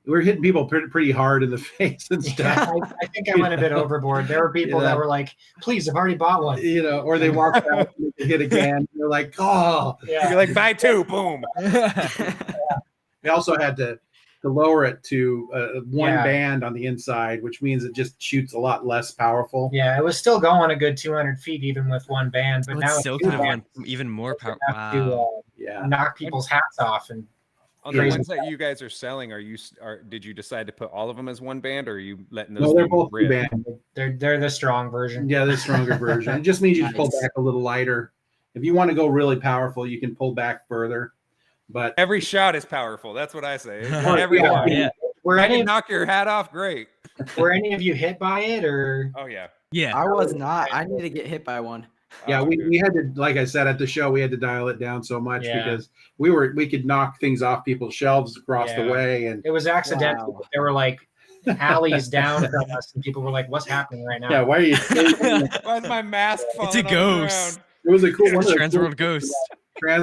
we were hitting people pretty hard in the face and Yeah, stuff. I think I went a bit overboard. There were people that were like, "Please, I've already bought one." Or they walked out and they hit again. They're like, oh. Yeah. you're like, buy 2, boom. We also had to lower it to one Yeah. band on the inside, which means it just shoots a lot less powerful. Yeah, it was still going a good 200 feet even with one band, but Oh, now it it's still two could have bands went even more power. enough to, Wow. Yeah. knock people's hats off. And On the Crazy. ones that you guys are selling, did you decide to put all of them as one band, or are you letting those? No, they're things both two rip? band. they're the strong version. Yeah, the stronger version. It just means you pull Nice. back a little lighter. If you want to go really powerful, you can pull back further. But Every shot is powerful. That's what I say. Oh, Every yeah. one. Yeah. Were I any can knock your hat off. Great. were any of you hit by it, or Oh yeah. Yeah. I was not. I need to get hit by one. yeah, Oh, we dude. had to, like I said at the show, we had to dial it down so much Yeah. because we could knock things off people's shelves across the Yeah. way, and it was accidental? Wow. There were like alleys down from us, and people were like, "What's happening right now?" yeah, why are you? It Why is my mask falling It's a on the ghost. ground? was a cool one. of the cool Transworld things Ghost. about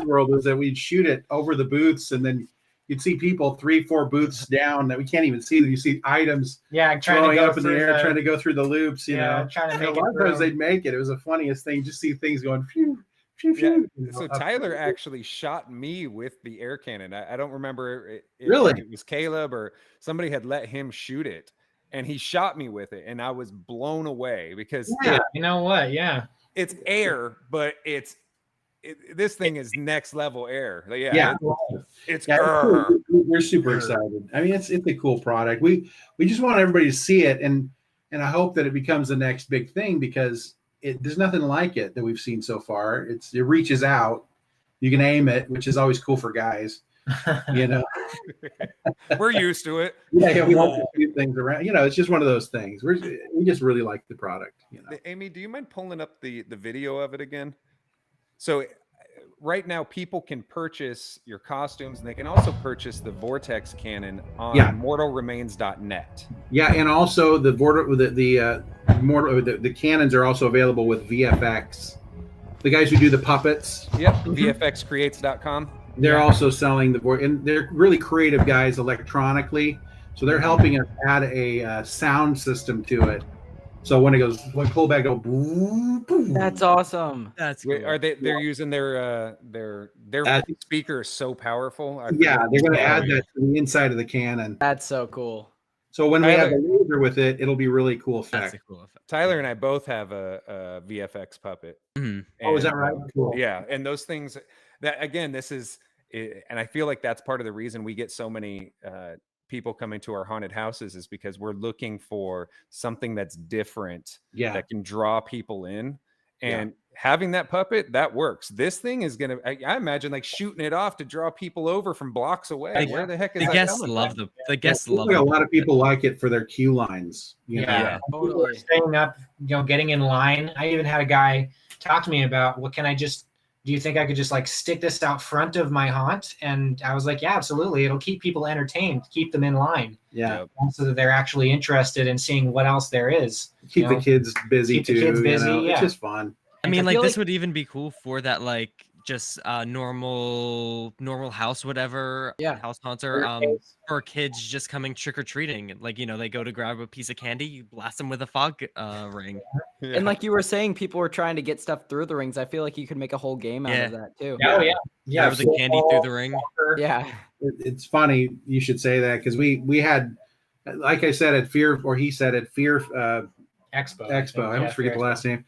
Transworld was that we'd shoot it over the booths, and then you'd see people 3-4 booths down that we can't even see them. You see items Yeah, trying to throwing go up in the through air, trying to go through the loops. You know, trying to and make a it lot of times through. they'd make it. It was the funniest thing. Just see things going phew, phew, Yeah. phew. you know, So up Tyler through the- actually shot me with the air cannon. I don't remember Really? if it was Caleb or somebody had let him shoot it, and he shot me with it, and I was blown away because Yeah, you know what? Yeah, it's air, but this thing is next level air. Like, Yeah. it's Yeah, grr. it's cool. We're super excited. I mean, it's a cool product. We just want everybody to see it, and I hope that it becomes the next big thing because there's nothing like it that we've seen so far. It reaches out. You can aim it, which is always cool for guys. You know, We're used to it. yeah, we like to do things around. You know, it's just one of those things. We just really like the product. You know, Amy, do you mind pulling up the video of it again? So right now people can purchase your costumes, and they can also purchase the Vortex Cannon on Yeah. mortalremains.net. yeah, and also the cannons are also available with VFX. The guys who do the puppets, Yep, vfxcreates.com. they're also selling and they're really creative guys electronically. So they're helping us add a sound system to it. So when pull back, go boom, boom. That's awesome. That's Wait, cool. are they're using their Uh, speaker is so powerful. I Yeah, forget they're going to what add it's that to the inside of the cannon. That's so cool. So when we have Tyler- a laser with it, it'll be really cool That's effect. a cool effect. Tyler and I both have a VFX puppet. Mhm. Oh, is that And, right? Cool. Yeah, and those things that again, this is and I feel like that's part of the reason we get so many people coming to our haunted houses, is because we're looking for something that's different Yeah. that can draw people in. Yeah. And having that puppet, that works. This thing is gonna, I imagine, like shooting it off to draw people over from blocks away. Where the heck is The that guests coming love from? the guests Seems love like a the lot of puppet. people like it for their cue lines. You know? Yeah. People are staying up, getting in line. I even had a guy talk to me about, well, do you think I could just like stick this out front of my haunt? And I was like, yeah, absolutely. It'll keep people entertained, keep them in line. Yeah. Yep. So that they're actually interested in seeing what else there is. Keep the kids busy keep the too. kids busy, It's yeah. just fun. I mean, I like feel this like- would even be cool for that, like just normal house, whatever. Yeah. House haunter. For kids just coming trick or treating, like they go to grab a piece of candy, you blast them with a fog ring. Yeah. And like you were saying, people were trying to get stuff through the rings. I feel like you could make a whole game out of that too. Oh yeah, There was a candy through the ring. Yeah. It's funny you should say that, because we had, like I said, at Fear, or he said at Fear Expo. I always forget the last name.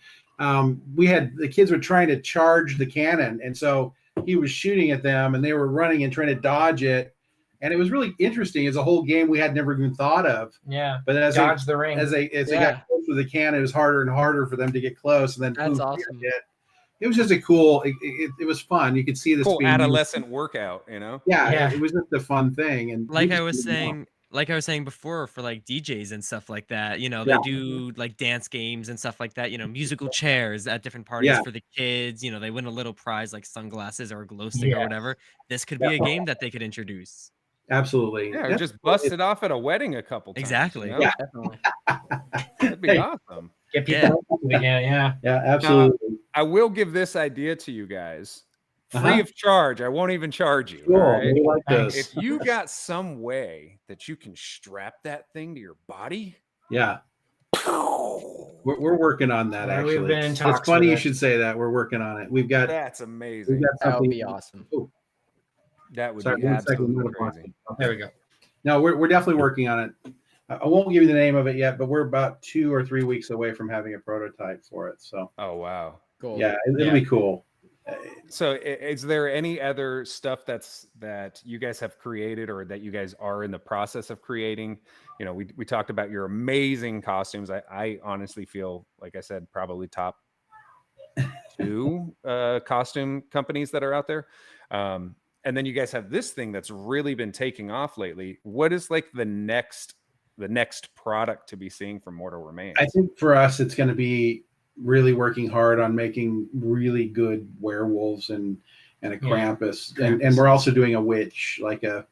We had the kids were trying to charge the cannon, and so he was shooting at them, and they were running and trying to dodge it, and it was really interesting. It's a whole game we had never even thought of. Yeah, But as dodge the ring. they got close with the cannon, it was harder and harder for them to get close, and then That's boom, awesome. It was just a cool. It was fun. You could see this Cool being adolescent workout, you know? Yeah, it was just a fun thing, and Like we I just was didn't know. saying, before, for like DJs and stuff like that, Yeah. they do like dance games and stuff like that, musical chairs at different parties Yeah. for the kids, they win a little prize like sunglasses or a glow stick or Yeah. whatever. This could be a game that they could introduce. Absolutely. Yeah, or just bust it off at a wedding a couple times. Exactly. You know? Yeah. Definitely. That'd be Hey. awesome. Get people again. Yeah. Yeah, absolutely. I will give this idea to you guys. Free Uh-huh. of charge. I won't even charge you. Cool. All right? We like Thanks. this. If you got some way that you can strap that thing to your body, Yeah. We're working on that, Yeah, we've actually. been in It's talks funny with you it. should say that. We're working on it. We've got that's amazing. That would something. be awesome. Oh, That would sorry, be 1 second. absolutely I'm gonna crazy. pause. There we go. No, we're definitely working on it. I won't give you the name of it yet, but we're about 2 or 3 weeks away from having a prototype for it. So Oh, wow. Cool. yeah, it'll be cool. So is there any other stuff that you guys have created or that you guys are in the process of creating? We talked about your amazing costumes. I honestly feel, like I said, probably top 2 costume companies that are out there. And then you guys have this thing that's really been taking off lately. What is like the next product to be seeing from Mortal Remains? I think for us, it's going to be really working hard on making really good werewolves and a Krampus, and we're also doing a witch, like a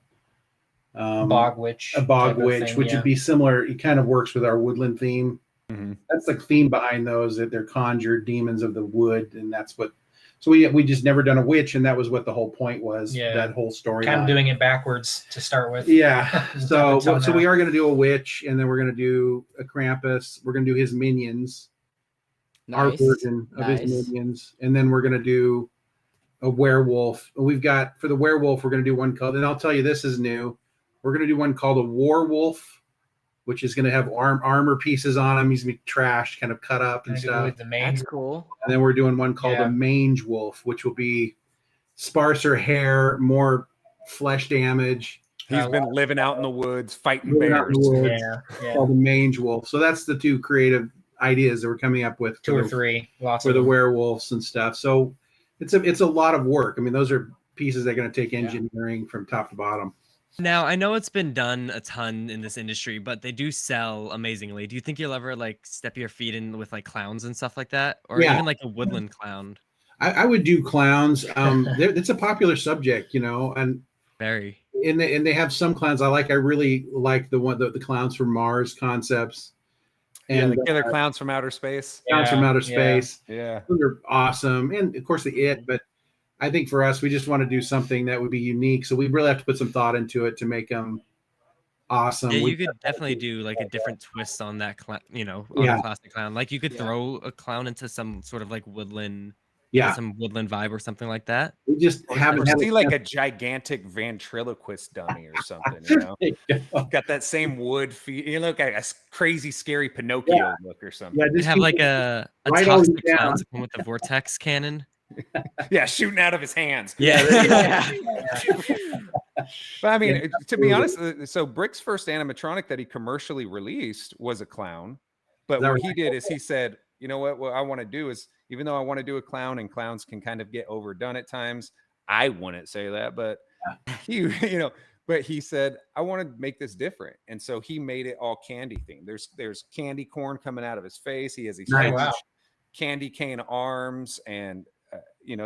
Bog witch. a bog type of witch, thing, which yeah. would be similar. It kind of works with our woodland theme. Mhm. That's the theme behind those, that they're conjured demons of the wood, and that's what. So we just never done a witch, and that was what the whole point was. Yeah. That whole story. Kind of doing it backwards to start with. Yeah. So Up until so we now. are going to do a witch, and then we're going to do a Krampus. We're going to do his minions, our Nice. version of Nice. his minions, and then we're going to do a werewolf. We've got, for the werewolf, we're going to do one called, and I'll tell you, this is new. We're going to do one called a war wolf, which is going to have armor pieces on him. He's going to be trashed, kind of cut up and Gonna do stuff. with the main. That's cool. And then we're doing one called Yeah. a mange wolf, which will be sparser hair, more flesh damage. He's been living out in the woods, fighting Living out in bears. the woods. Yeah. Called the mange wolf. So that's the 2 creative ideas that we're coming up with 2 or 3. Lots for of the them. werewolves and stuff. So it's a lot of work. I mean, those are pieces that are going to take engineering from top to bottom. Now, I know it's been done a ton in this industry, but they do sell amazingly. Do you think you'll ever like step your feet in with like clowns and stuff like that, or Yeah. even like a woodland clown? I would do clowns. It's a popular subject, and Very. they have some clowns I like. I really like the clowns from Mars Concepts, Yeah, and the killer clowns from outer space. clowns from outer Yeah. space. Yeah. Those are awesome, and of course the It. But I think for us, we just want to do something that would be unique. So we really have to put some thought into it to make them awesome. Yeah, We- you could definitely do like a different twist on that clown, on Yeah. a classic clown. Like you could throw a clown into some sort of like woodland, yeah, some woodland vibe or something like that. we just haven't Or had see like a gigantic ventriloquist dummy or something, Got that same wood feel. You look like a crazy, scary Pinocchio look or something. Yeah, You just have like a write all toxic these clown down. to come with the Vortex Cannon. Yeah, shooting out of his hands. Yeah. But I mean, to be honest, so Brick's first animatronic that he commercially released was a clown. But what he did is he said, you know what I want to do is, even though I want to do a clown and clowns can kind of get overdone at times, I wouldn't say that, but he, but he said, I want to make this different. And so he made it all candy themed. There's candy corn coming out of his face. He has these huge candy cane arms, and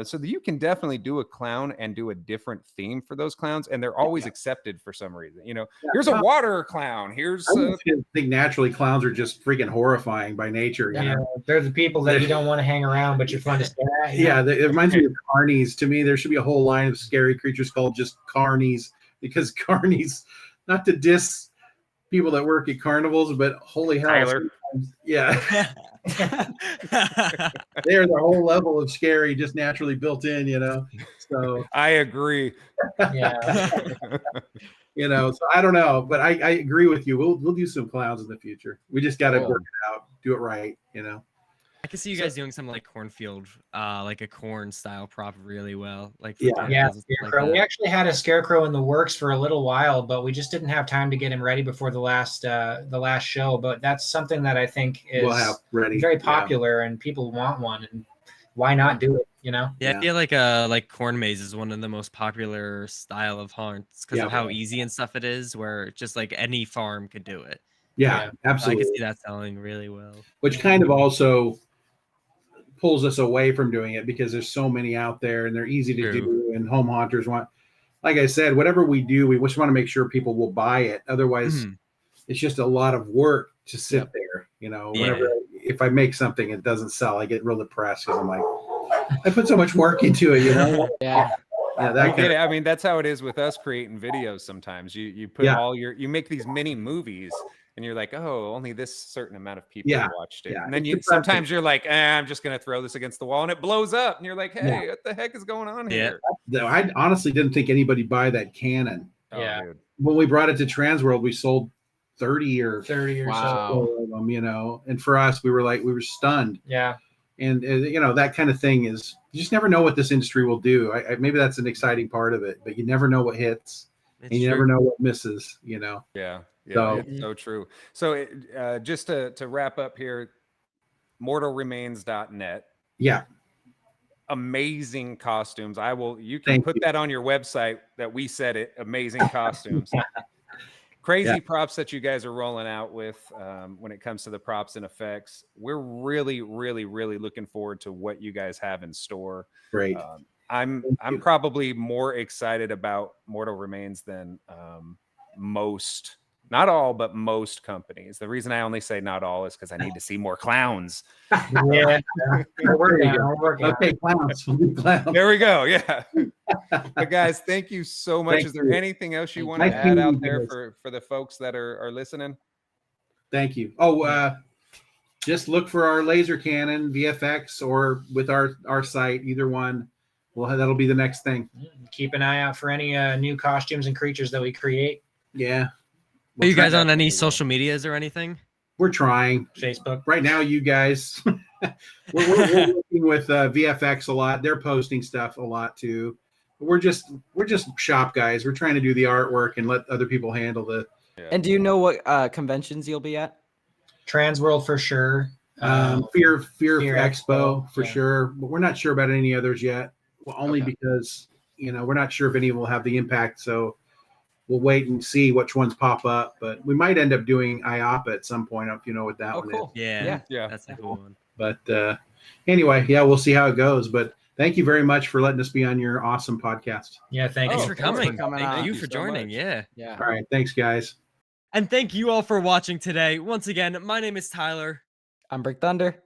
so you can definitely do a clown and do a different theme for those clowns, and they're always accepted for some reason. Here's a water clown. Here's I think naturally clowns are just freaking horrifying by nature. Yeah, they're the people that you don't want to hang around, but you're fun to stare at. Yeah, it reminds me of carnies. To me, there should be a whole line of scary creatures called just carnies, because carnies, not to diss people that work at carnivals, but holy hell, yeah. There's a whole level of scary just naturally built in, so I agree. Yeah. So I don't know, but I agree with you. We'll do some clowns in the future. We just got to work it out, do it right. I can see you guys doing something like cornfield, like a corn style prop really well. Like Scarecrow. We actually had a scarecrow in the works for a little while, but we just didn't have time to get him ready before the last show. But that's something that I think is very popular, and people want one. And why not do it? Yeah, I feel like corn maze is one of the most popular style of haunts because of how easy and stuff it is. Where just like any farm could do it. Yeah, absolutely. I can see that selling really well. Which kind of also pulls us away from doing it, because there's so many out there and they're easy to do, and home haunters want, like I said, whatever we do, we just want to make sure people will buy it. Otherwise, it's just a lot of work to sit there. Whenever if I make something it doesn't sell, I get real depressed because I'm like, I put so much work into it. Yeah. I get it. I mean, that's how it is with us creating videos. Sometimes you put you make these mini movies. And you're like, oh, only this certain amount of people watched it. And then sometimes you're like, I'm just going to throw this against the wall, and it blows up. And you're like, hey, what the heck is going on here? I honestly didn't think anybody buy that cannon. Dude. When we brought it to Transworld, we sold 30 or so of them, and for us, we were stunned. Yeah. And, that kind of thing is, you just never know what this industry will do. Maybe that's an exciting part of it, but you never know what hits. And you never know what misses, Yeah. So, it's so true. So just to wrap up here, mortalremains.net. Yeah. Amazing costumes. You can put that on your website that we said it. Amazing costumes. Crazy props that you guys are rolling out with when it comes to the props and effects. We're really, really, really looking forward to what you guys have in store. Great. I'm probably more excited about Mortal Remains than most. Not all, but most companies. The reason I only say not all is because I need to see more clowns. We're working. Okay, clowns. There we go. Yeah. But guys, thank you so much. Is there anything else you want to add out there for the folks that are listening? Thank you. Oh, just look for our laser cannon, VFX, or with our site, either one. That'll be the next thing. Keep an eye out for any new costumes and creatures that we create. Yeah. Are you guys on any social medias or anything? We're trying. Facebook. Right now, you guys, we're working with VFX a lot. They're posting stuff a lot too. We're just shop guys. We're trying to do the artwork and let other people handle the. And do you know what conventions you'll be at? Transworld for sure. Fear Expo for sure. But we're not sure about any others yet. Well, only because we're not sure if any will have the impact. So we'll wait and see which ones pop up, but we might end up doing IOPA at some point. If you know what that one is. Yeah, that's a cool one. But anyway, we'll see how it goes. But thank you very much for letting us be on your awesome podcast. Yeah, thanks for coming. Thank you for joining. Yeah. All right, thanks, guys. And thank you all for watching today. Once again, my name is Tyler. I'm Brick Thunder.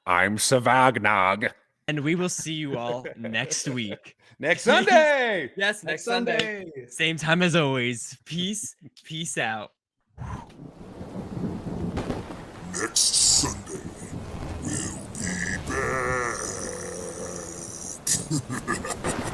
I'm Savagnog. And we will see you all next week. Next Sunday. Yes, next Sunday. Same time as always. Peace out. Next Sunday, we'll be back.